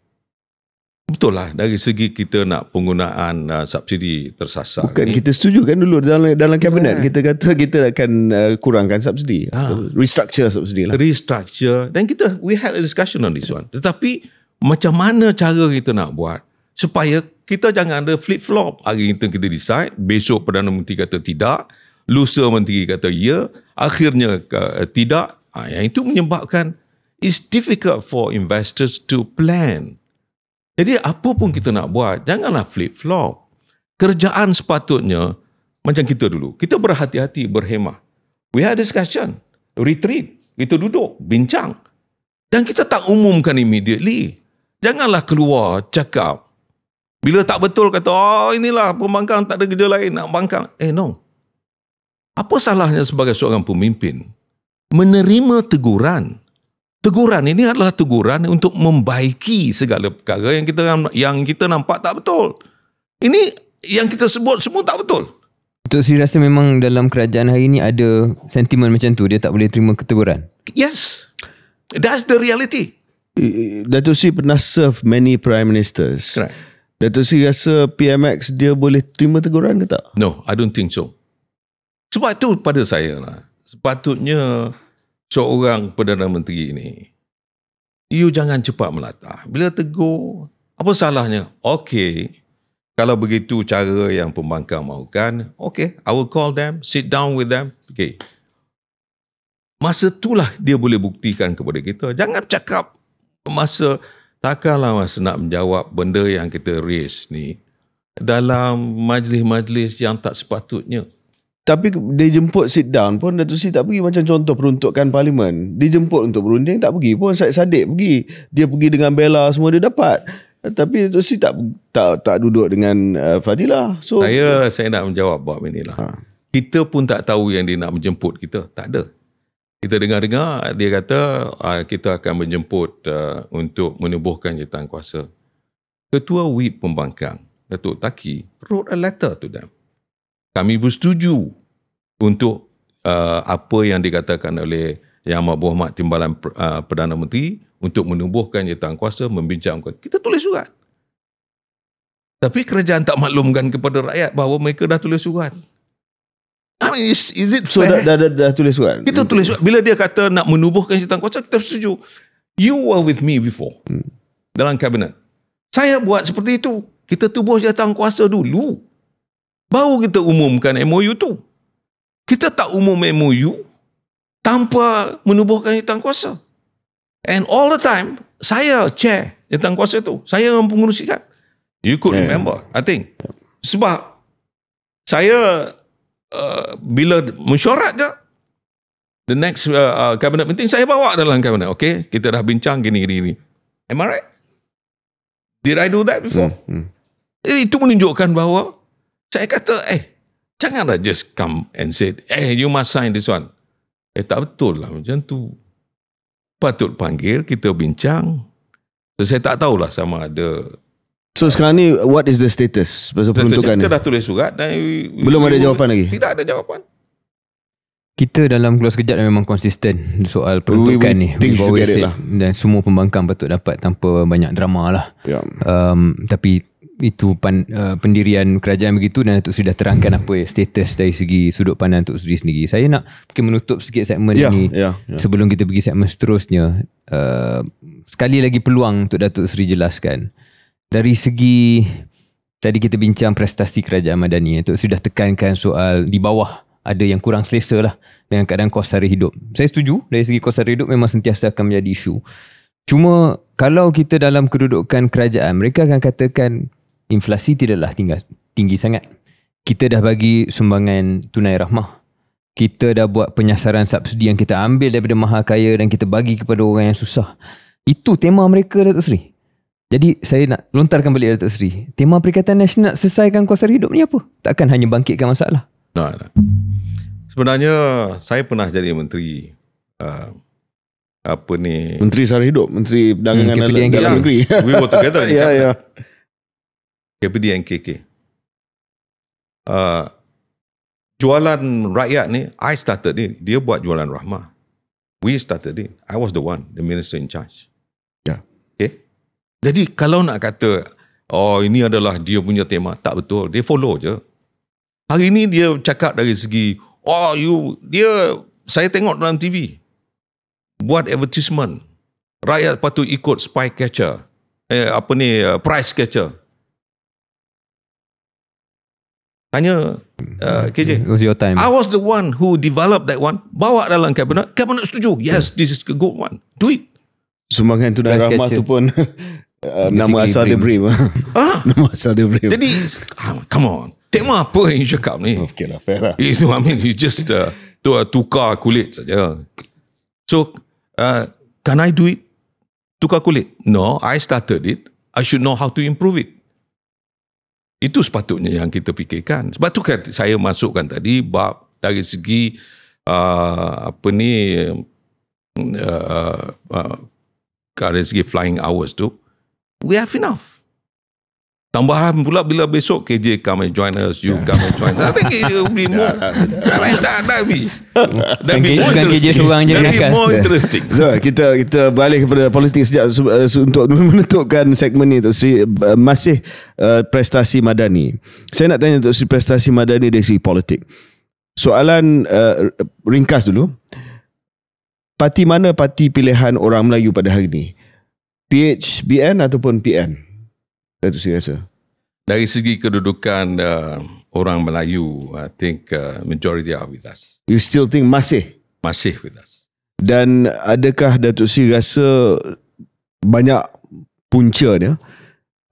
Betul lah, dari segi kita nak penggunaan subsidi tersasar. Bukan, kita setuju kan dulu dalam kabinet. Kita kata kita akan kurangkan subsidi. Restructure subsidi lah. Restructure. Dan we had a discussion on this one. Tetapi macam mana cara kita nak buat supaya kita jangan ada flip-flop. Hari kita decide, besok Perdana Menteri kata tidak, lusa Menteri kata ya, akhirnya tidak. Yang itu menyebabkan it's difficult for investors to plan. Jadi apa pun kita nak buat, janganlah flip-flop. Kerjaan sepatutnya macam kita dulu. Kita berhati-hati, berhemah. We had discussion, retreat. Kita duduk, bincang. Dan kita tak umumkan immediately. Janganlah keluar, cakap. Bila tak betul kata, inilah pembangkang tak ada kerja lain, nak bangkang. No. Apa salahnya sebagai seorang pemimpin menerima teguran? Teguran ini adalah teguran untuk membaiki segala perkara yang kita nampak tak betul. Ini yang kita sebut semua tak betul. Dato' Sri rasa memang dalam kerajaan hari ini ada sentimen macam tu, dia tak boleh terima keteguran? Yes. That's the reality. Dato' Sri pernah serve many prime ministers. Correct. Dato' Sri rasa PMX dia boleh terima teguran ke tak? No, I don't think so. Sebab itu pada saya lah, sepatutnya seorang Perdana Menteri ini, you jangan cepat melatah. Bila tegur, apa salahnya? Okay, kalau begitu cara yang pembangkang mahukan, okay, I will call them, sit down with them. Okay. Masa itulah dia boleh buktikan kepada kita. Jangan cakap takkanlah masa nak menjawab benda yang kita raise ni dalam majlis-majlis yang tak sepatutnya. Tapi dia jemput sit down pun Dato' Sri tak pergi. Macam contoh peruntukan parlimen, dia jemput untuk berunding, tak pergi pun. Sadik pergi, dia pergi dengan Bella, semua dia dapat. Tapi Dato' Sri tak duduk dengan Fadilah. So saya nak menjawab bab inilah. Kita pun tak tahu yang dia nak menjemput kita. Tak ada. Kita dengar-dengar dia kata kita akan menjemput untuk menubuhkan jawatankuasa. Ketua Whip Pembangkang, Datuk Taki, wrote a letter to them. Kami bersetuju untuk apa yang dikatakan oleh Yang Amat Berhormat Timbalan Perdana Menteri untuk menubuhkan jawatankuasa, membincangkan. Kita tulis surat. Tapi kerajaan tak maklumkan kepada rakyat bahawa mereka dah tulis surat. I mean, is it fair? So dah tulis surat? Kita tulis surat. Bila dia kata nak menubuhkan jawatankuasa, kita setuju. You were with me before. Dalam kabinet. Saya buat seperti itu. Kita tubuh jawatankuasa dulu. Baru kita umumkan MOU tu. Kita tak umum MOU tanpa menubuhkan jawatankuasa. And all the time, saya chair jawatankuasa tu. Saya yang pengurusikan. You could remember, I think. Sebab saya bila mesyuarat je, the next cabinet meeting, saya bawa dalam cabinet. Okay, kita dah bincang gini. Am I right? Did I do that before? Itu menunjukkan bahawa saya kata, janganlah just come and say, you must sign this one. Tak betul lah macam tu. Patut panggil, kita bincang. So, saya tak tahulah sama ada. So sekarang ni, what is the status pasal peruntukan ni? Kita dah tulis surat dan belum ada jawapan lagi? Tidak ada jawapan. Kita dalam Keluar Sekejap memang konsisten soal peruntukan ni. Dan semua pembangkang patut dapat tanpa banyak drama lah. Tapi itu pendirian kerajaan begitu, dan Datuk Seri dah terangkan apa status dari segi sudut pandang Datuk Seri sendiri. Saya nak menutup sikit segmen ini sebelum kita pergi segmen seterusnya. Sekali lagi peluang untuk Datuk Seri jelaskan. Dari segi tadi kita bincang prestasi kerajaan Madani, Datuk Seri dah tekankan soal di bawah ada yang kurang selesa lah dengan keadaan kos sara hidup. Saya setuju, dari segi kos sara hidup memang sentiasa akan menjadi isu. Cuma kalau kita dalam kedudukan kerajaan, mereka akan katakan inflasi tidaklah tinggi sangat. Kita dah bagi sumbangan tunai rahmah. Kita dah buat penyasaran subsidi yang kita ambil daripada mahal kaya dan kita bagi kepada orang yang susah. Itu tema mereka, Datuk Seri. Jadi saya nak lontarkan balik Datuk Seri. Tema Perikatan Nasional nak selesaikan kos sara hidup ni apa? Takkan hanya bangkitkan masalah. No. Sebenarnya saya pernah jadi menteri Menteri Sara Hidup, Menteri Perdagangan dalam negeri. We were together. Ya. KPD and KK. Jualan rakyat ni, I started it. Dia buat jualan rahmah. We started it. I was the one, the minister in charge. Ya. Okay. Jadi kalau nak kata, ini adalah dia punya tema, tak betul. Dia follow je. Hari ni dia cakap dari segi, saya tengok dalam TV. Buat advertisement. Rakyat patut ikut spy catcher. Price catcher. Tanya KJ. It was your time. I was the one who developed that one. Bawa dalam kabinet. Kabinet setuju. Yes, this is a good one. Do it. Sumbangan tunai rahmah tu pun nama asal dia beri. Nama asal dia beri. Jadi, come on. Tema apa yang you cakap ni? Okay lah, fair lah. Itu, you just tukar kulit saja. So, can I do it? Tukar kulit? No, I started it. I should know how to improve it. Itu sepatutnya yang kita fikirkan. Sebab tu kan saya masukkan tadi bab dari segi dari segi flying hours tu, we have enough. Tambahan pula bila besok KJ come and join us, you come and join us. I think it will be more. That be more interesting. So, kita balik kepada politik sekejap untuk menentukan segmen ni. Masih prestasi Madani. Saya nak tanya untuk prestasi Madani dari segi politik. Soalan ringkas dulu. Parti mana parti pilihan orang Melayu pada hari ini? PHBN ataupun PN? Itu saya rasa. Dari segi kedudukan orang Melayu, I think majority are with us. You still think masih with us. Dan adakah Datuk Seri rasa banyak puncanya?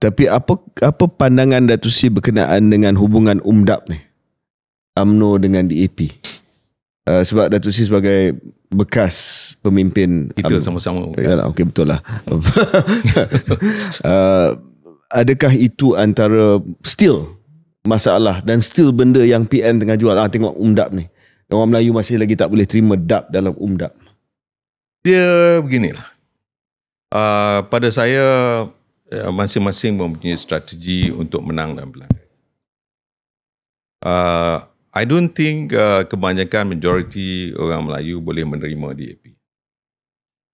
Tapi apa pandangan Datuk Seri berkenaan dengan hubungan UMDAP ni? UMNO dengan DAP. Sebab Datuk Seri sebagai bekas pemimpin kita sama-sama. Okey, betul lah. Adakah itu antara still masalah dan still benda yang PN tengah jual? Tengok UMDAP ni. Orang Melayu masih lagi tak boleh terima DAP dalam UMDAP. Dia beginilah. Pada saya, masing-masing mempunyai strategi untuk menang dalam pelanggan. I don't think kebanyakan majority orang Melayu boleh menerima DAP.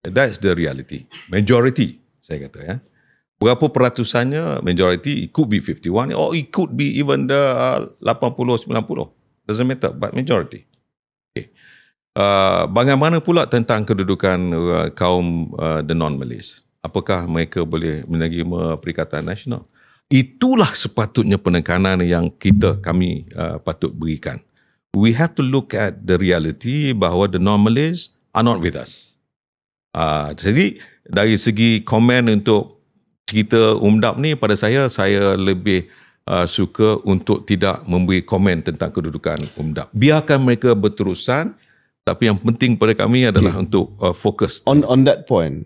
That's the reality. Majority, saya kata ya. Berapa peratusannya majority? It could be 51 or it could be even the 80-90. Doesn't matter, but majority. Okay. Bagaimana pula tentang kedudukan kaum the non-Malays? Apakah mereka boleh menerima Perikatan Nasional? Itulah sepatutnya penekanan yang kami patut berikan. We have to look at the reality bahawa the non-Malays are not with us. Jadi dari segi komen untuk cerita UMDAP ni, pada saya lebih suka untuk tidak memberi komen tentang kedudukan UMDAP. Biarkan mereka berterusan, tapi yang penting pada kami adalah untuk fokus. On that point,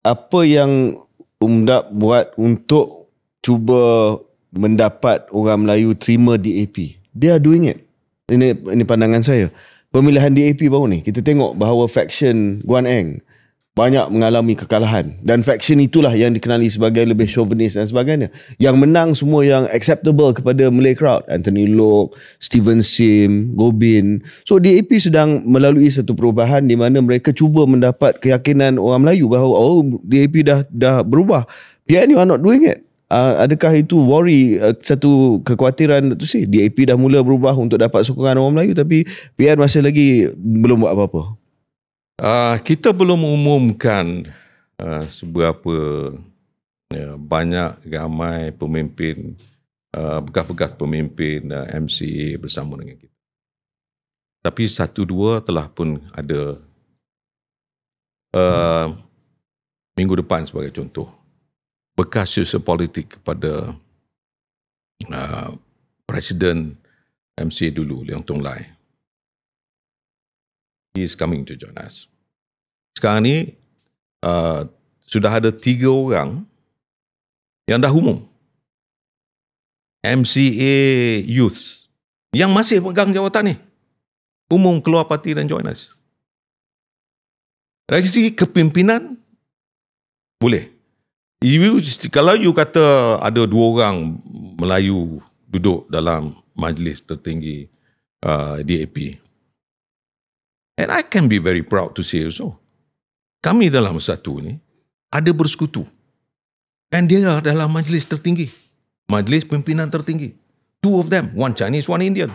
apa yang UMDAP buat untuk cuba mendapat orang Melayu terima DAP? They are doing it. Ini pandangan saya. Pemilihan DAP baru ni, kita tengok bahawa faction Guan Eng banyak mengalami kekalahan. Dan faction itulah yang dikenali sebagai lebih chauvinis dan sebagainya. Yang menang semua yang acceptable kepada Malay crowd. Anthony Loke, Steven Sim, Gobin. So DAP sedang melalui satu perubahan di mana mereka cuba mendapat keyakinan orang Melayu bahawa DAP dah berubah. PN, you are not doing it. Adakah itu worry, satu kekhawatiran tu sih, DAP dah mula berubah untuk dapat sokongan orang Melayu tapi PN masih lagi belum buat apa-apa? Kita belum umumkan seberapa banyak ramai pemimpin, bekas-bekas pemimpin MCA bersama dengan kita. Tapi 1-2 telah pun ada minggu depan sebagai contoh. Bekas user politik kepada Presiden MCA dulu, Leong Tong Lai. He is coming to join us. Sekarang ni sudah ada 3 orang yang dah umum. MCA Youth yang masih pegang jawatan ni. Umum keluar parti dan join us. Dari segi kepimpinan, boleh. Kalau you kata ada 2 orang Melayu duduk dalam majlis tertinggi DAP, and I can be very proud to say so. Kami dalam satu ni ada bersekutu. And dia dalam majlis tertinggi. Majlis pimpinan tertinggi. 2 of them, one Chinese, one Indian.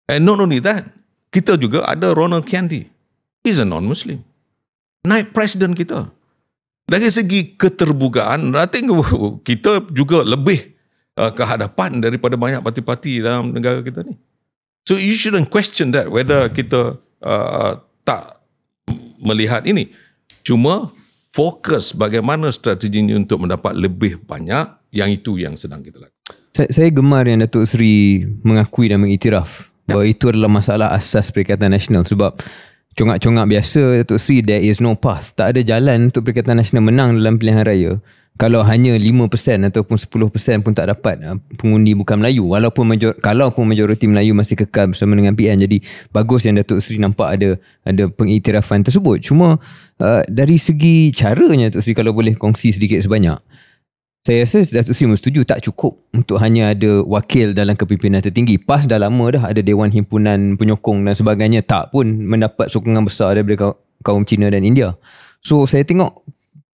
And not only that, kita juga ada Ronald Kendi. He's a non-Muslim. Naib Presiden kita. Dari segi keterbukaan, I think kita juga lebih kehadapan daripada banyak parti-parti dalam negara kita ni. So you shouldn't question that, whether kita tak melihat ini. Cuma fokus bagaimana strategi ini untuk mendapat lebih banyak, yang itu yang sedang kita lakukan. Saya gemar yang Datuk Seri mengakui dan mengiktiraf bahawa itu adalah masalah asas Perikatan Nasional. Sebab congak-congak biasa Datuk Seri, there is no path. Tak ada jalan untuk Perikatan Nasional menang dalam pilihan raya kalau hanya 5% ataupun 10% pun tak dapat pengundi bukan Melayu. Kalaupun majoriti Melayu masih kekal bersama dengan PN. Jadi bagus yang Datuk Seri nampak ada pengiktirafan tersebut. Cuma dari segi caranya Datuk Seri, kalau boleh kongsi sedikit sebanyak, saya rasa Datuk Seri setuju tak cukup untuk hanya ada wakil dalam kepimpinan tertinggi. PAS dah lama dah ada Dewan Himpunan Penyokong dan sebagainya, tak pun mendapat sokongan besar daripada kaum Cina dan India. So saya tengok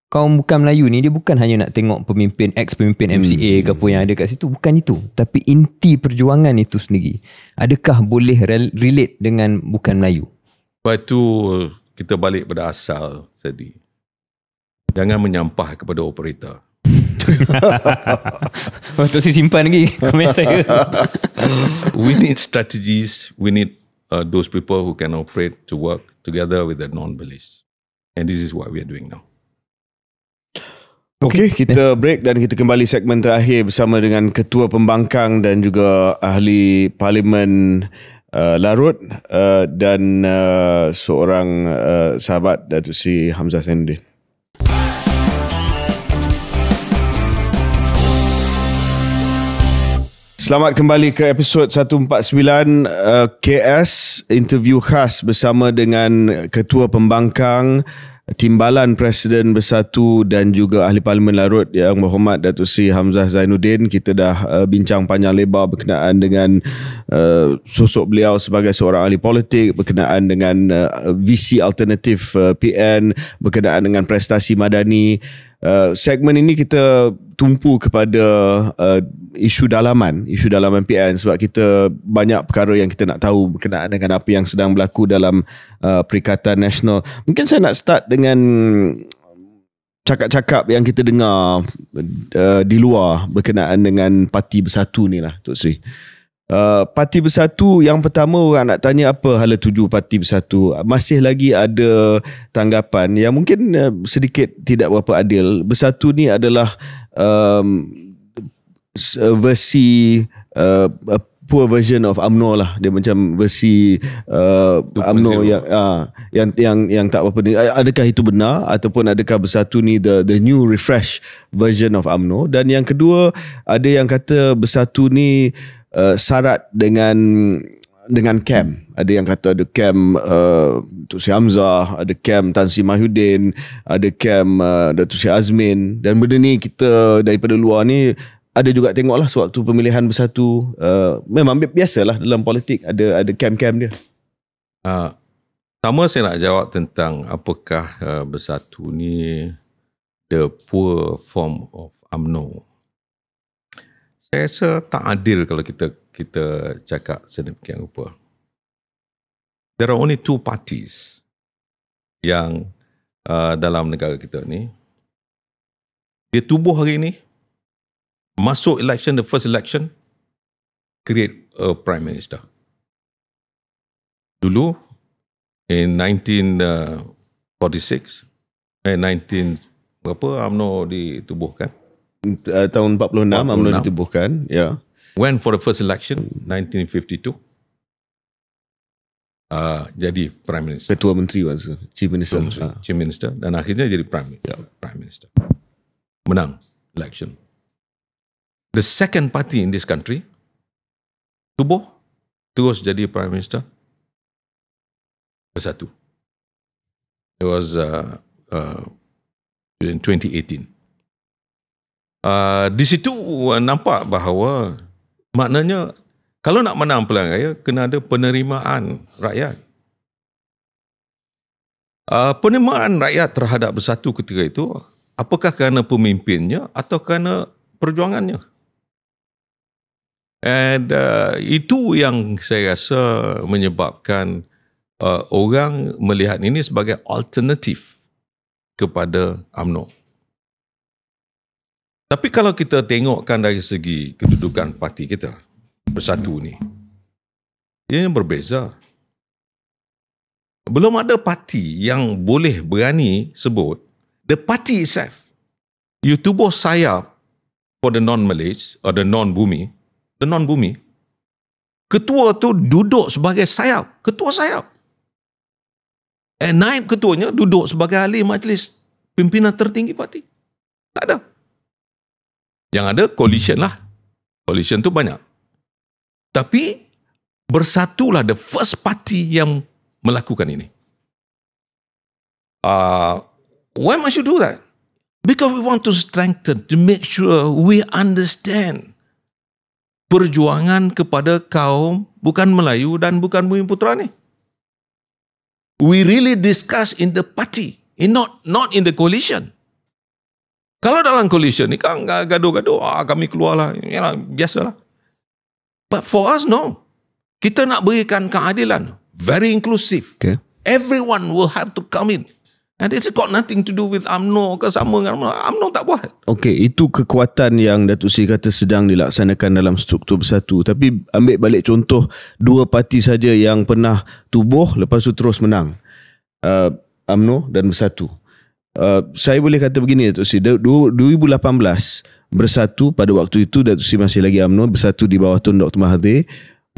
kaum bukan Melayu ni, dia bukan hanya nak tengok pemimpin, ex-pemimpin MCA ke apa yang ada kat situ. Bukan itu. Tapi inti perjuangan itu sendiri, adakah boleh relate dengan bukan Melayu? Lepas tu kita balik pada asal tadi. Jangan menyampah kepada operator. Betul, saya simpan lagi komen saya. We need strategies. We need those people who can operate to work together with the non-beliefs. And this is what we are doing now. Okey, kita break dan kita kembali segmen terakhir bersama dengan Ketua Pembangkang dan juga Ahli Parlimen Larut dan seorang sahabat Datuk Seri Hamzah Zainuddin. Selamat kembali ke episod 149 KS, interview khas bersama dengan Ketua Pembangkang, Timbalan Presiden Bersatu dan juga Ahli Parlimen Larut Yang Berhormat Datuk Seri Hamzah Zainuddin. Kita dah bincang panjang lebar berkenaan dengan sosok beliau sebagai seorang ahli politik, berkenaan dengan visi alternatif PN, berkenaan dengan prestasi madani. Segmen ini kita tumpu kepada isu dalaman PN sebab kita banyak perkara yang kita nak tahu berkenaan dengan apa yang sedang berlaku dalam Perikatan Nasional. Mungkin saya nak start dengan cakap-cakap yang kita dengar di luar berkenaan dengan Parti Bersatu ni lah, Tok Sri. Parti Bersatu, yang pertama orang nak tanya apa hala tuju Parti Bersatu. Masih lagi ada tanggapan yang mungkin sedikit tidak berapa adil. Bersatu ni adalah versi poor version of UMNO lah. Dia macam versi UMNO yang tak apa ni. Adakah itu benar ataupun adakah Bersatu ni the new refresh version of UMNO? Dan yang kedua, ada yang kata Bersatu ni syarat dengan camp. Ada yang kata ada camp Datuk Seri Hamzah, ada camp Tan Sri Mahyudin, ada camp Datuk Seri Azmin. Dan benda ni kita daripada luar ni ada juga tengoklah sewaktu pemilihan Bersatu. Memang biasalah dalam politik ada camp-camp dia. Pertama saya nak jawab tentang apakah Bersatu ni the poor form of UMNO. Saya rasa tak adil kalau kita cakap sedemikian rupa. There are only 2 parties yang dalam negara kita ni. Dia tubuh hari ni, masuk election, the first election, create a prime minister. Dulu, in 1946, 19 berapa UMNO ditubuhkan? Tahun 46 UMNO ditubuhkan, ya. Went for the first election 1952. Jadi prime minister, ketua menteri waktu, chief minister. Chief minister, dan akhirnya jadi prime minister. Menang election. The second party in this country tubuh terus jadi prime minister, Bersatu. It was in 2018. Di situ nampak bahawa maknanya kalau nak menang pilihan raya kena ada penerimaan rakyat. Penerimaan rakyat terhadap Bersatu ketika itu apakah kerana pemimpinnya atau kerana perjuangannya? And itu yang saya rasa menyebabkan orang melihat ini sebagai alternatif kepada UMNO. Tapi kalau kita tengokkan dari segi kedudukan parti kita, Bersatu ni, ia berbeza. Belum ada parti yang boleh berani sebut, the party itself, you tubuh sayap for the non-Malays or the non-Bumi, ketua tu duduk sebagai sayap, ketua sayap. Naib ketuanya duduk sebagai ahli majlis pimpinan tertinggi parti. Tak ada. Yang ada coalition lah. Coalition tu banyak. Tapi Bersatulah the first party yang melakukan ini. Why must you do that? Because we want to strengthen, to make sure we understand perjuangan kepada kaum bukan Melayu dan bukan Bumi Putera ni. We really discuss in the party, not in the coalition. Kalau dalam coalition ni kan gaduh-gaduh, kami keluarlah, yalah, biasalah. But for us, no. Kita nak berikan keadilan, very inclusive. Okay. Everyone will have to come in. And it's got nothing to do with UMNO ke sama dengan UMNO. UMNO tak buat. Okey, itu kekuatan yang Datuk Seri kata sedang dilaksanakan dalam struktur Bersatu. Tapi ambil balik contoh 2 parti saja yang pernah tubuh lepas tu terus menang. UMNO dan Bersatu. Saya boleh kata begini Datuk Seri, 2018 Bersatu pada waktu itu Datuk Seri masih lagi UMNO, Bersatu di bawah Tun Dr. Mahathir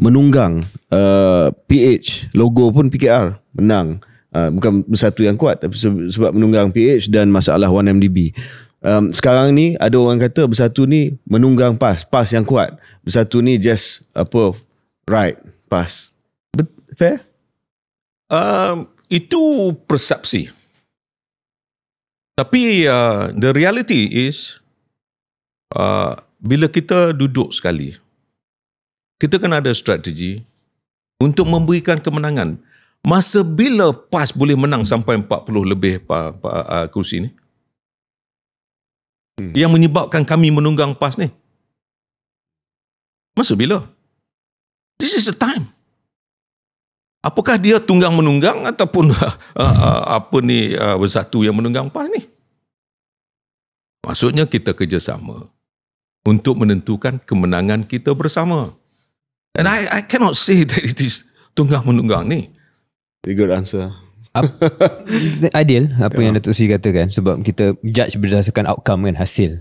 menunggang PH, logo pun PKR menang. Bukan Bersatu yang kuat tapi sebab menunggang PH dan masalah 1MDB. Sekarang ni ada orang kata Bersatu ni menunggang PAS yang kuat. Bersatu ni just right, PAS. Fair? Itu persepsi. Tapi the reality is bila kita duduk sekali, kita kena ada strategi untuk memberikan kemenangan. Masa bila PAS boleh menang sampai 40 lebih kursi ni? Yang menyebabkan kami menunggang PAS ni? Masa bila? This is the time. Apakah dia tunggang menunggang ataupun Bersatu yang menunggang PAS ni? Maksudnya kita kerjasama untuk menentukan kemenangan kita bersama. And I cannot say that it is tunggang-menunggang ni. Very good answer. Adil apa yang Datuk Seri katakan, sebab kita judge berdasarkan outcome kan, hasil.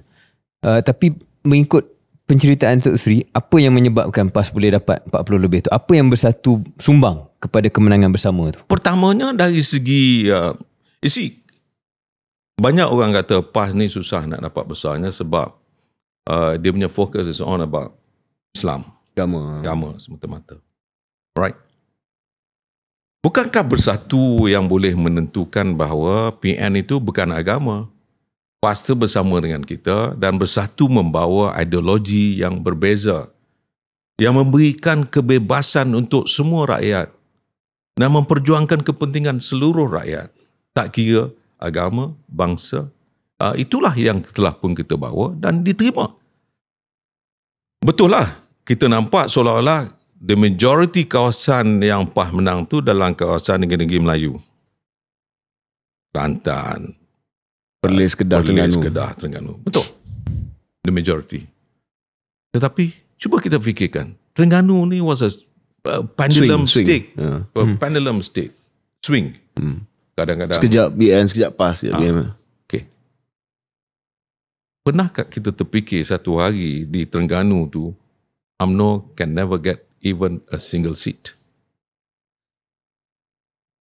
Tapi mengikut penceritaan Datuk Seri, apa yang menyebabkan PAS boleh dapat 40 lebih tu? Apa yang bersatu sumbang kepada kemenangan bersama tu? Pertamanya dari segi you see, banyak orang kata PAS ni susah nak dapat besarnya sebab dia punya fokus is on about Islam, agama semata-mata. Right? Bukankah bersatu yang boleh menentukan bahawa PN itu bukan agama? PAS itu bersama dengan kita dan bersatu membawa ideologi yang berbeza, yang memberikan kebebasan untuk semua rakyat dan memperjuangkan kepentingan seluruh rakyat, tak kira agama, bangsa. Itulah yang telah pun kita bawa dan diterima. Betul lah, kita nampak seolah-olah the majority kawasan yang PAS menang tu dalam kawasan negeri-negeri Melayu. Kelantan, Perlis, Kedah, Terengganu. Betul. The majority. Tetapi cuba kita fikirkan, Terengganu ni was a pendulum state. Pendulum state. Swing. Kadang-kadang. Sekejap BN, sekejap PAS. Okay. Pernahkah kita terfikir satu hari di Terengganu tu, UMNO can never get even a single seat?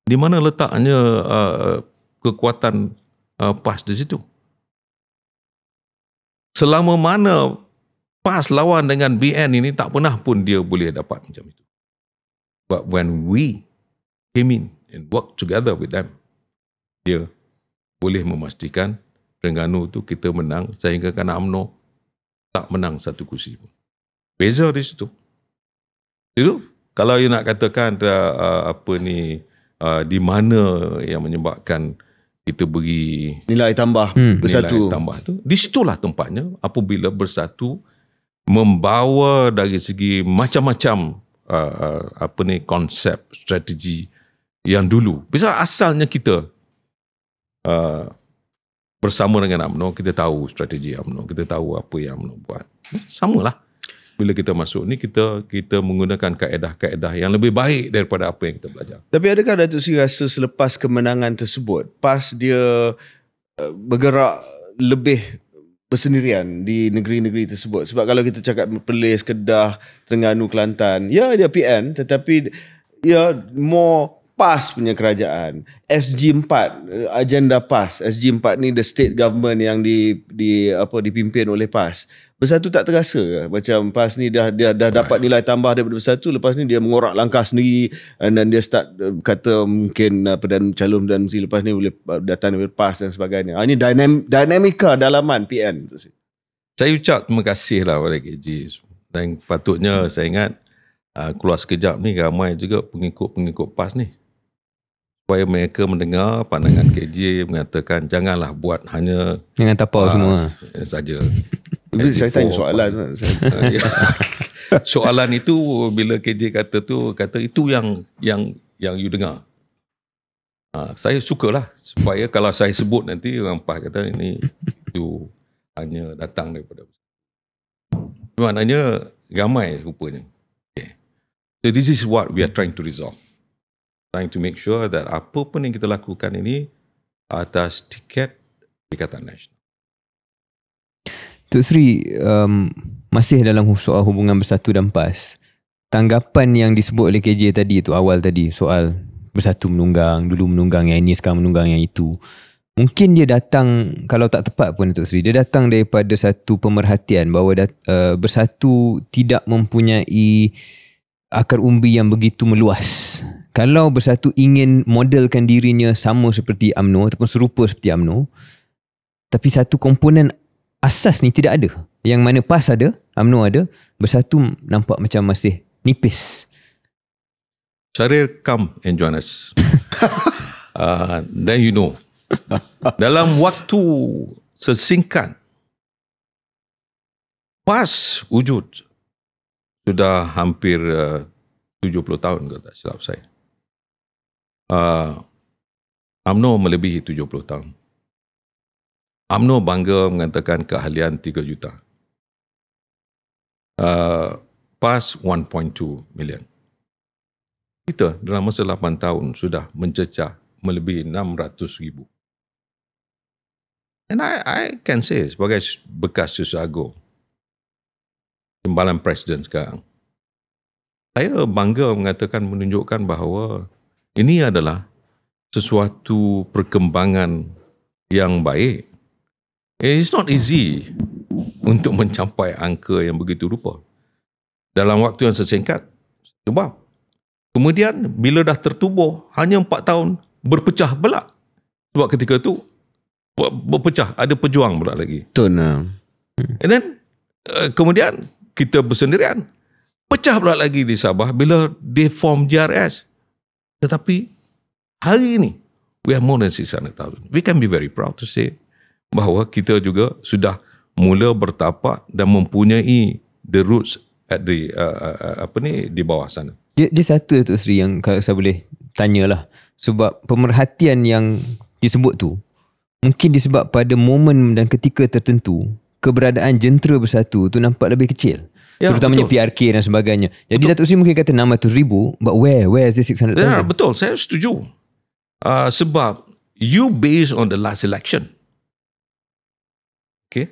Di mana letaknya kekuatan PAS di situ? Selama mana PAS lawan dengan BN ini, tak pernah pun dia boleh dapat macam itu. But when we came in and work together with them, dia boleh memastikan Terengganu tu kita menang sehingga kerana UMNO tak menang satu kursi pun. Beza di situ. Itu kalau you nak katakan di mana yang menyebabkan kita beri nilai tambah bersatu. Nilai tambah tu, di situlah tempatnya apabila bersatu membawa dari segi macam-macam konsep, strategi yang dulu. Bisa asalnya kita bersama dengan UMNO, kita tahu strategi UMNO, kita tahu apa yang UMNO buat. Samalah. Bila kita masuk ni, kita menggunakan kaedah-kaedah yang lebih baik daripada apa yang kita belajar. Tapi adakah Datuk Seri rasa selepas kemenangan tersebut, PAS dia bergerak lebih bersendirian di negeri-negeri tersebut? Sebab kalau kita cakap Perlis, Kedah, Terengganu, Kelantan, ya dia PN, tetapi ya more PAS punya kerajaan. SG4, agenda PAS. SG4 ni the state government yang dipimpin oleh PAS. Bersatu tak terasa ke? Macam PAS ni dah dapat nilai tambah daripada Bersatu, lepas ni dia mengorak langkah sendiri dan dia start kata mungkin calon Perdana Menteri lepas ni boleh datang daripada PAS dan sebagainya. Ini dinamika dalaman PN. Saya ucap terima kasih lah kepada KJ. Dan patutnya saya ingat keluar sekejap ni ramai juga pengikut PAS ni. Supaya mereka mendengar pandangan KJ mengatakan janganlah buat hanya jangan tapau semua saja. Saya tanya soalan. Soalan itu bila KJ kata itu yang you dengar. Saya sukalah supaya kalau saya sebut nanti orang PAS kata ini itu hanya datang daripada. Maknanya ramai rupanya. Okay. So this is what we are trying to resolve. Trying to make sure that apa pun yang kita lakukan ini atas tiket Perikatan Nasional. Tuk Sri, masih dalam soal hubungan Bersatu dan PAS, tanggapan yang disebut oleh KJ tadi tu awal tadi soal Bersatu menunggang, dulu menunggang yang ini, sekarang menunggang yang itu, mungkin dia datang, kalau tak tepat pun Tuk Sri, dia datang daripada satu pemerhatian bahawa Bersatu tidak mempunyai akar umbi yang begitu meluas. Kalau Bersatu ingin modelkan dirinya sama seperti UMNO ataupun serupa seperti UMNO, tapi satu komponen asas ni tidak ada. Yang mana PAS ada, UMNO ada, Bersatu nampak macam masih nipis. Syaril, come and join us. Then you know. Dalam waktu sesingkat, PAS wujud sudah hampir 70 tahun kalau tak silap saya. UMNO melebihi 70 tahun. UMNO bangga mengatakan keahlian 3 juta. past 1.2 million. Kita dalam masa 8 tahun sudah mencecah melebihi 600,000. And I can say sebagai bekas Susah-Agung, Timbalan Presiden sekarang, saya bangga mengatakan, menunjukkan bahawa ini adalah sesuatu perkembangan yang baik. It's not easy untuk mencapai angka yang begitu rupa dalam waktu yang sesingkat. Sebab kemudian bila dah tertubuh, hanya 4 tahun berpecah belah. Sebab ketika itu berpecah, ada pejuang pula lagi. Betul. And then kemudian kita bersendirian. Pecah pula lagi di Sabah bila they form JRS. Tetapi hari ini we have more than 600,000. We can be very proud to say bahawa kita juga sudah mula bertapak dan mempunyai the roots at the di bawah sana. Dia satu Datuk Seri yang kalau saya boleh tanyalah, sebab pemerhatian yang disebut tu mungkin disebab pada momen dan ketika tertentu keberadaan Jentera Bersatu tu nampak lebih kecil. Ya, terutamanya betul. PRK dan sebagainya. Jadi betul. Datuk Seri mungkin kata 600,000, but where is this 600,000? Ya, betul, saya setuju. Sebab you based on the last election. Okay.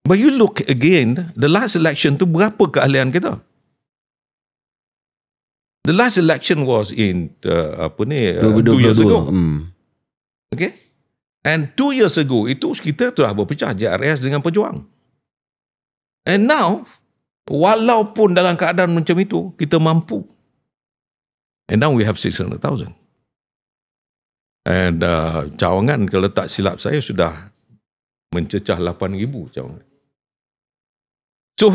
But you look again, the last election tu berapa keahlian kita? The last election was in 2 years ago. Okay. And 2 years ago itu kita telah berpecah JRS dengan Pejuang. And now, walaupun dalam keadaan macam itu, kita mampu. And now we have 600,000. And cawangan kalau tak silap saya sudah mencecah 8,000 cawangan. So,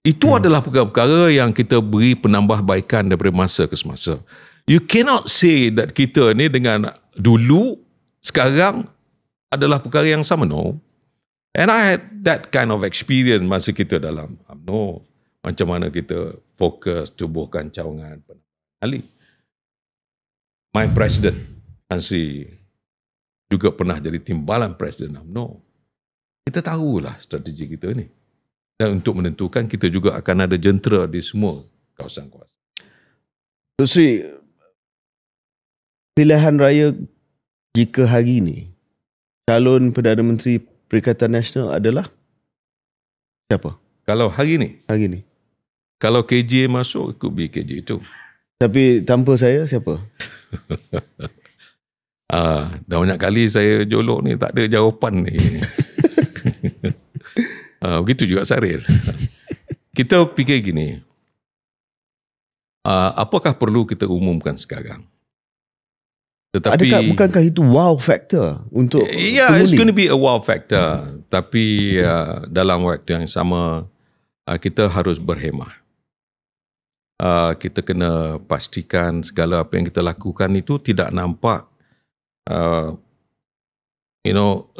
itu adalah perkara-perkara yang kita beri penambahbaikan daripada masa ke semasa. You cannot say that kita ni dengan dulu, sekarang adalah perkara yang sama. No. And I had that kind of experience masa kita dalam UMNO. Macam mana kita fokus tubuhkan cawangan ahli. My President, Tan Sri, juga pernah jadi timbalan Presiden UMNO. Kita tahulah strategi kita ni. Dan untuk menentukan, kita juga akan ada jentera di semua kawasan kuasa. Datuk Sri, pilihan raya jika hari ini, calon Perdana Menteri Perikatan Nasional adalah siapa? Kalau hari ni? Hari ni. Kalau KJ masuk, could be KJ itu. Tapi tanpa saya, siapa? Dah banyak kali saya jolok ni, tak ada jawapan ni. Begitu juga Saril. Kita fikir gini, apakah perlu kita umumkan sekarang? Tetapi, bukankah itu wow factor untuk pengundi? It's going to be a wow factor. Tapi dalam waktu yang sama, kita harus berhemah. Kita kena pastikan segala apa yang kita lakukan itu tidak nampak a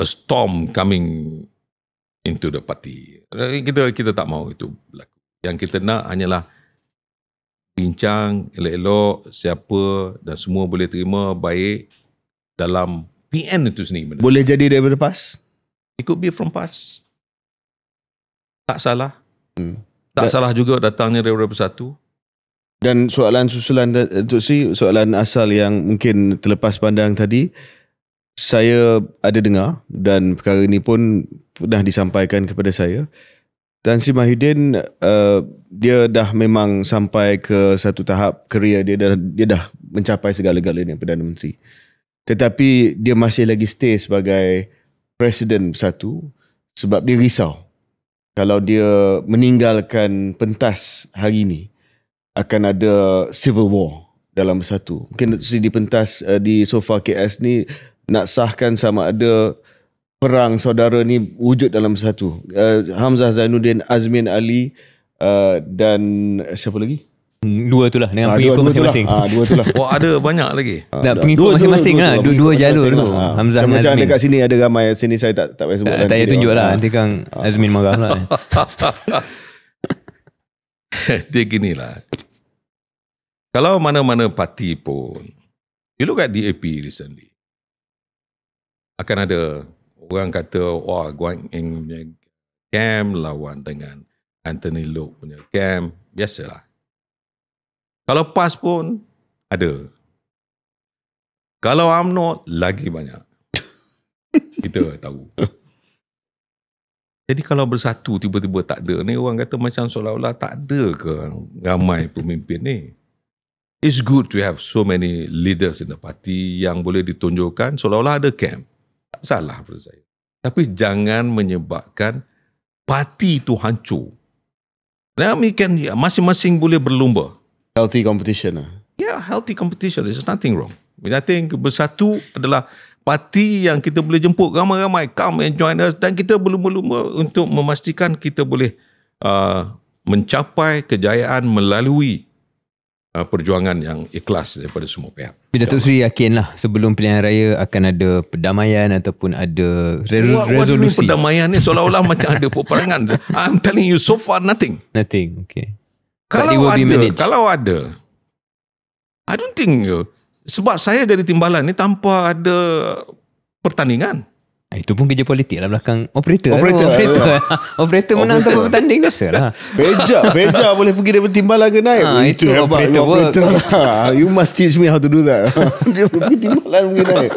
storm coming into the party. Kita tak mahu itu berlaku. Yang kita nak hanyalah bincang elok-elok siapa dan semua boleh terima baik dalam PN itu sendiri. Boleh jadi daripada PAS? It could be from PAS. Tak salah. Tak salah juga datangnya daripada Bersatu. Dan soalan susulan Datuk Sri, soalan asal yang mungkin terlepas pandang tadi, saya ada dengar dan perkara ini pun dah disampaikan kepada saya. Tan Sri Mahyudin, dia dah memang sampai ke satu tahap kerjaya dia dah mencapai segala-galanya Perdana Menteri. Tetapi dia masih lagi stay sebagai Presiden Bersatu sebab dia risau kalau dia meninggalkan pentas hari ini akan ada civil war dalam Bersatu. Mungkin di pentas di sofa KS ni nak sahkan sama ada perang saudara ni wujud dalam Bersatu. Hamzah Zainuddin, Azmin Ali dan siapa lagi? Dua tu lah dengan pengikut masing-masing. Dua tu lah. Ada banyak lagi. Pengikut masing-masing lah. Dua jalur tu. Hamzah dan Azmin. Macam dekat sini ada ramai. Sini saya tak payah sebut. Tak payah tunjuk lah. Nanti Kang Azmin marah lah. Dia ginilah. Kalau mana-mana parti pun, you look at DAP recently, akan ada orang kata, wah, Guan Eng camp lawan dengan Anthony Loke punya camp, biasalah. Kalau PAS pun ada. Kalau UMNO lagi banyak. Kita tahu. Jadi kalau Bersatu tiba-tiba tak ada ni, orang kata macam seolah-olah tak ada ke ramai pemimpin ni. It's good to have so many leaders in the party yang boleh ditunjukkan seolah-olah ada camp. Tak salah pada saya. Tapi jangan menyebabkan parti itu hancur. Masing-masing boleh berlumba. Healthy competition lah. Yeah, healthy competition. There's nothing wrong. I think Bersatu adalah parti yang kita boleh jemput ramai-ramai, come and join us, dan kita berlumba-lumba untuk memastikan kita boleh mencapai kejayaan melalui perjuangan yang ikhlas daripada semua pihak. Datuk Seri yakinlah sebelum pilihan raya akan ada perdamaian ataupun ada resolusi. Perdamaian ni seolah-olah macam ada peperangan. I'm telling you, so far nothing. Nothing, okay. Kalau ada, I don't think, sebab saya dari timbalan ni tanpa ada pertandingan. Itu pun kerja politik lah belakang operator menang tanpa bertanding biasa lah. Beja boleh pergi daripada timbalan ke naik. Itu operator lah. You must teach me how to do that. Dia pergi timbalan pergi naik.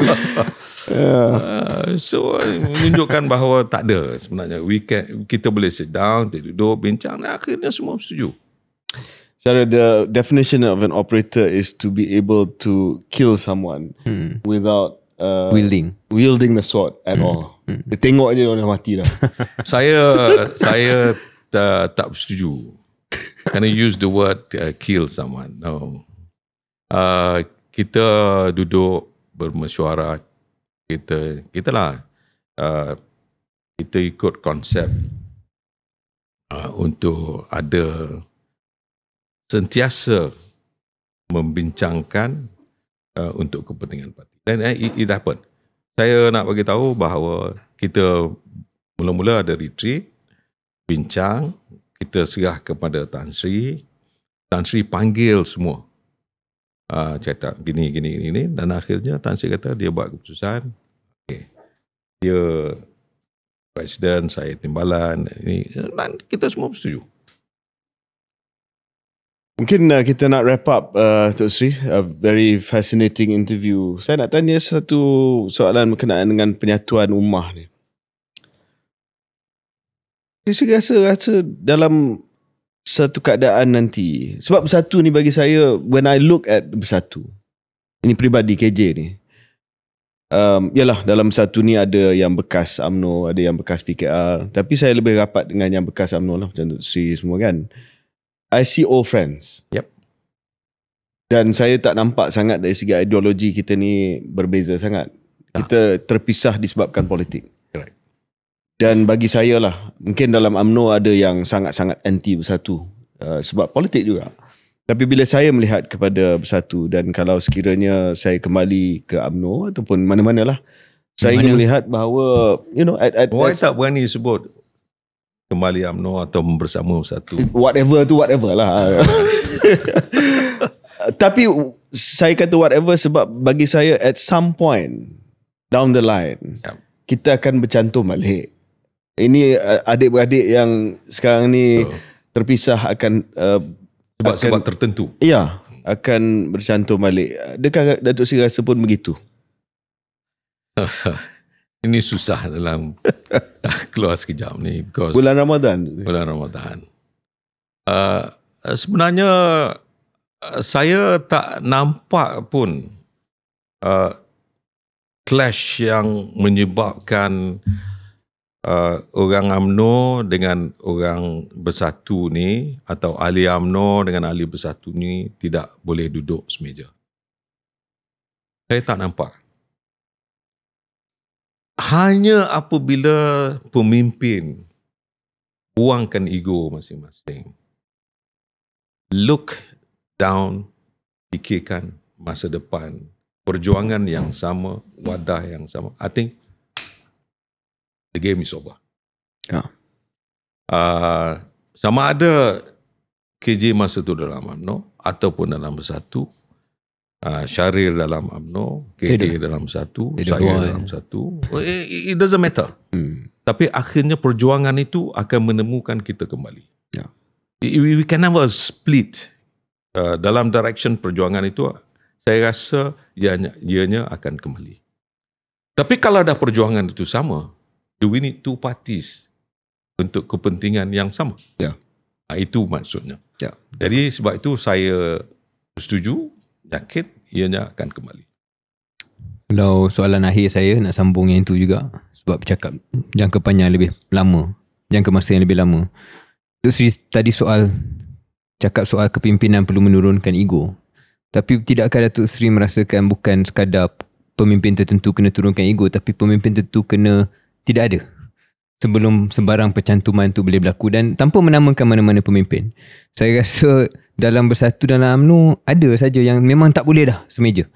So menunjukkan bahawa tak ada sebenarnya. Kita boleh sit down, duduk bincang, dan akhirnya semua setuju. Cara the definition of an operator is to be able to kill someone without wielding the sword at all. Dia tengok je orang mati dah. Saya tak setuju. Can I use the word kill someone? No. Kita duduk bermesyuarat. Kita ikut konsep untuk ada sentiasa membincangkan untuk kepentingan parti. Dan it happened. Saya nak bagi tahu bahawa kita mula-mula ada retreat, bincang, kita serah kepada Tan Sri. Tan Sri panggil semua. Cakap gini, dan akhirnya Tan Sri kata dia buat keputusan. Okay. Dia presiden, saya timbalan, dan kita semua setuju. Mungkin kita nak wrap up, Tok Sri. A very fascinating interview. Saya nak tanya satu soalan berkenaan dengan penyatuan ummah ni. Saya rasa dalam satu keadaan nanti, sebab Bersatu ni bagi saya, when I look at Bersatu, ini peribadi KJ ni, yalah dalam Bersatu ni ada yang bekas UMNO, ada yang bekas PKR, tapi saya lebih rapat dengan yang bekas UMNO lah, macam Tok Sri semua kan. I see old friends. Yep. Dan saya tak nampak sangat dari segi ideologi kita ni berbeza sangat. Kita terpisah disebabkan politik. Correct. Dan bagi saya lah, mungkin dalam UMNO ada yang sangat-sangat anti Bersatu. Sebab politik juga. Tapi bila saya melihat kepada Bersatu, dan kalau sekiranya saya kembali ke UMNO ataupun mana-manalah, saya ingin melihat bahawa, why tak berani sebut kembali UMNO atau bersama Bersatu? Whatever lah. Tapi saya kata whatever sebab bagi saya at some point down the line, kita akan bercantum balik. Ini adik-beradik yang sekarang ni terpisah akan sebab tertentu. Ya, akan bercantum balik. Adakah Datuk Seri rasa pun begitu? Ini susah dalam keluar sekejap ni. Bulan Ramadan. Sebenarnya saya tak nampak pun clash yang menyebabkan orang UMNO dengan orang Bersatu ni, atau ahli UMNO dengan ahli Bersatu ni tidak boleh duduk semeja. Saya tak nampak. Hanya apabila pemimpin buangkan ego masing-masing, look down, fikirkan masa depan, perjuangan yang sama, wadah yang sama, I think the game is over. Sama ada KJ masa tu dalam UMNO ataupun dalam Bersatu, Syaril dalam UMNO, KJ dalam Bersatu, saya dalam Bersatu, it doesn't matter. Tapi akhirnya perjuangan itu akan menemukan kita kembali. Ya. We can never split dalam direction perjuangan itu. Saya rasa ianya akan kembali. Tapi kalau dah perjuangan itu sama, do we need two parties untuk kepentingan yang sama? Ya. Itu maksudnya. Ya. Jadi sebab itu saya setuju, yakin ianya akan kembali. Kalau soalan akhir saya nak sambung yang itu juga, sebab bercakap jangka panjang lebih lama, jangka masa yang lebih lama. Datuk Seri tadi cakap soal kepimpinan perlu menurunkan ego. Tapi tidakkah Datuk Seri merasakan bukan sekadar pemimpin tertentu kena turunkan ego, tapi pemimpin tertentu kena tidak ada sebelum sembarang percantuman itu boleh berlaku, dan tanpa menamakan mana-mana pemimpin. Saya rasa dalam bersatu dalam UMNO ada saja yang memang tak boleh dah semeja.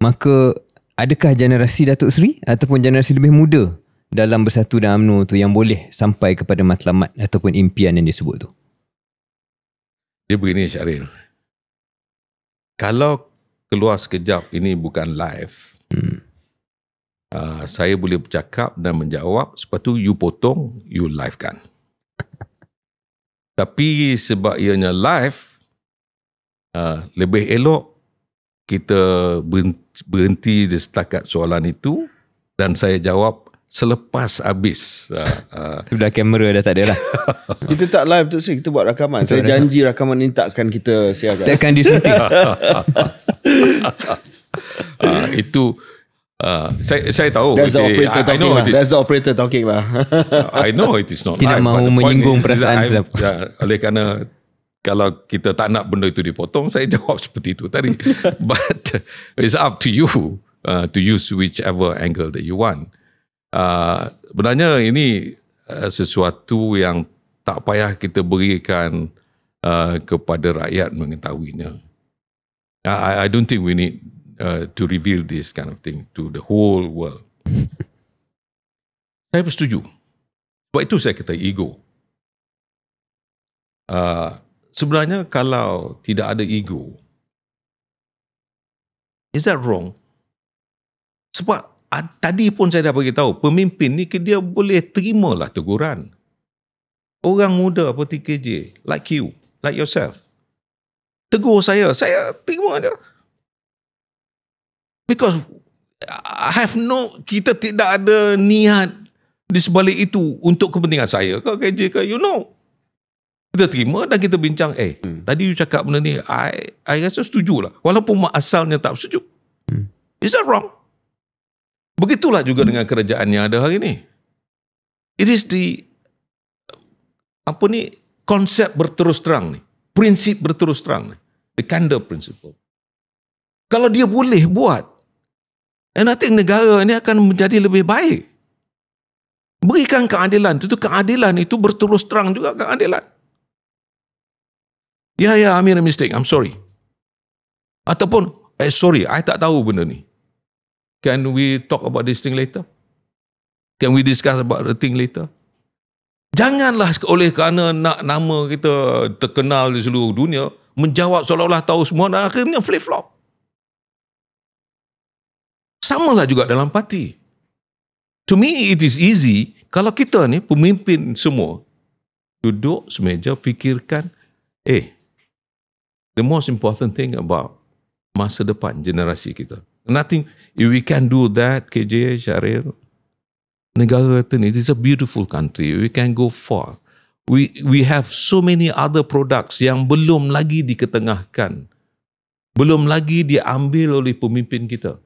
Maka adakah generasi Datuk Seri ataupun generasi lebih muda dalam bersatu dalam UMNO tu yang boleh sampai kepada matlamat ataupun impian yang disebut tu? Dia begini, Syaril. Kalau keluar sekejap ini bukan live, saya boleh bercakap dan menjawab, lepas tu you potong, you live kan. Tapi sebab ianya live, lebih elok kita berhenti di setakat soalan itu dan saya jawab selepas habis. Sudah kamera dah tak ada lah. Kita tak live tu sih, kita buat rakaman. Saya janji rakaman ni takkan kita siarkan. Takkan disuntik. Itu saya tahu. That's the operator talking lah. That's the operator talking lah. I know it is not tidak live, mahu menyinggung perasaan siapa. Oleh kerana kalau kita tak nak benda itu dipotong, saya jawab seperti itu tadi. But it's up to you to use whichever angle that you want. Sebenarnya ini sesuatu yang tak payah kita berikan kepada rakyat mengetahuinya. I don't think we need to reveal this kind of thing to the whole world. Saya bersetuju. Sebab itu saya kata ego. Sebenarnya kalau tidak ada ego, is that wrong? Sebab tadi pun saya dah beritahu, pemimpin ni dia boleh terimalah teguran. Orang muda seperti KJ, like you, like yourself, tegur saya terima aja. Because kita tidak ada niat di sebalik itu untuk kepentingan saya ke KJ ke, you know. Kita terima dan kita bincang, tadi you cakap benda ni, I rasa setuju lah. Walaupun asalnya tak setuju. Is that wrong? Begitulah juga dengan kerajaan yang ada hari ini. It is konsep berterus terang ni. Prinsip berterus terang ni. The candor principle. Kalau dia boleh buat, and I think negara ini akan menjadi lebih baik. Berikan keadilan. Keadilan itu berterus terang juga keadilan. Ya, I made a mistake. I'm sorry. Ataupun, sorry, I tak tahu benda ni. Can we talk about this thing later? Can we discuss about the thing later? Janganlah oleh kerana nak nama kita terkenal di seluruh dunia, menjawab seolah-olah tahu semua dan akhirnya flip-flop. Samalah juga dalam parti. To me, it is easy kalau kita ni, pemimpin semua, duduk semeja, fikirkan, the most important thing about masa depan generasi kita. Nothing, if we can do that, KJ, Syaril, negara ini, it is a beautiful country. We can go far. We have so many other products yang belum lagi diketengahkan. Belum lagi diambil oleh pemimpin kita.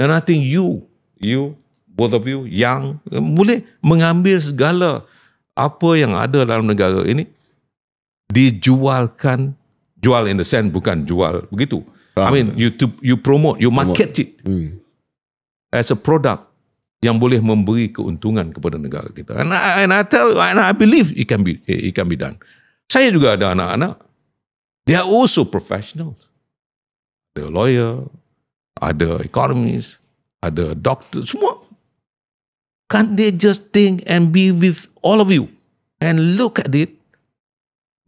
And I think you, both of you, yang boleh mengambil segala apa yang ada dalam negara ini, dijualkan, jual in the sense bukan jual begitu. I mean, you promote, you market it as a product yang boleh memberi keuntungan kepada negara kita. And I believe it can be done. Saya juga ada anak-anak. They are also professionals. Ada lawyer, ada economist, ada doctor, semua. Can't they just think and be with all of you and look at it?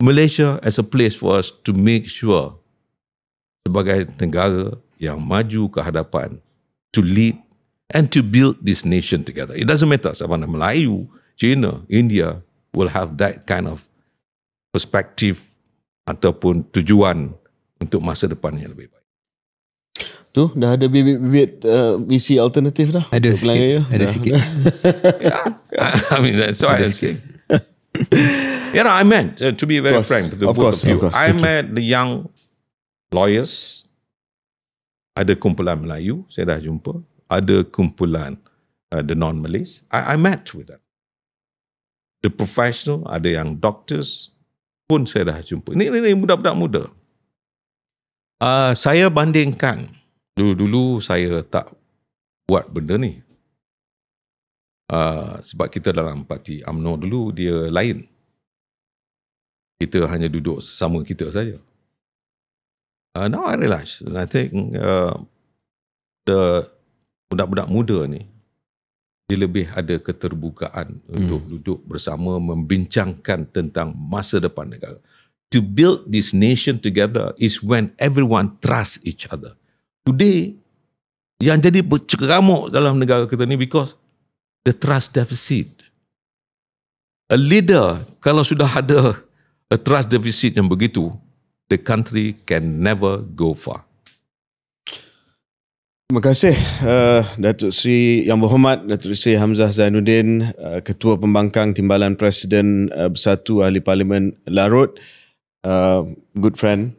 Malaysia as a place for us to make sure sebagai negara yang maju ke hadapan, to lead and to build this nation together. It doesn't matter sama ada Melayu, China, India will have that kind of perspektif ataupun tujuan untuk masa depan yang lebih baik. Tu dah ada bibit-bibit visi alternatif dah. Ada sikit. I mean, that's why I'm saying. I meant, to be very frank, with the both of you, I met the young lawyers. Ada kumpulan Melayu, saya dah jumpa. Ada kumpulan the non-Malays. I met with them. The professional, ada yang doctors pun saya dah jumpa. Ini budak-budak muda. Saya bandingkan, dulu saya tak buat benda ni. Sebab kita dalam parti UMNO dulu, dia lain. Kita hanya duduk sesama kita saja. Now I realize, and I think the budak-budak muda ni, dia lebih ada keterbukaan untuk duduk bersama, membincangkan tentang masa depan negara. To build this nation together is when everyone trust each other. Today, yang jadi berceramuk dalam negara kita ni because the trust deficit. A leader, kalau sudah ada a trust deficit yang begitu, the country can never go far. Terima kasih Datuk Seri Yang Berhormat Datuk Seri Hamzah Zainuddin, Ketua Pembangkang Timbalan Presiden Bersatu Ahli Parlimen Larut. Good friend.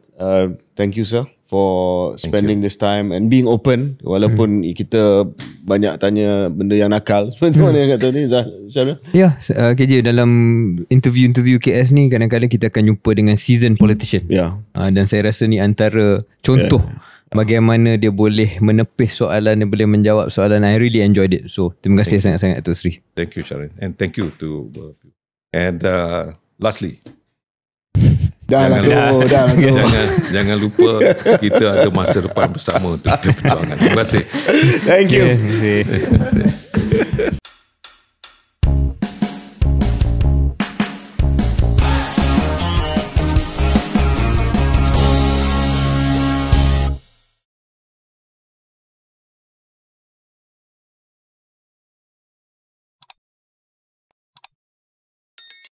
Thank you sir for spending this time and being open walaupun kita banyak tanya benda yang nakal. Seperti mana yang kata ni Syarul? Ya, KJ, dalam interview KS ni kadang-kadang kita akan jumpa dengan seasoned politician. Dan saya rasa ni antara contoh bagaimana dia boleh menepis soalan, dia boleh menjawab soalan. I really enjoyed it. So terima kasih sangat-sangat Datuk Seri. Thank you Sharon, and thank you to both of you. And lastly, jangan lupa kita ada masa depan bersama untuk perjuangan. Terima kasih. Thank you.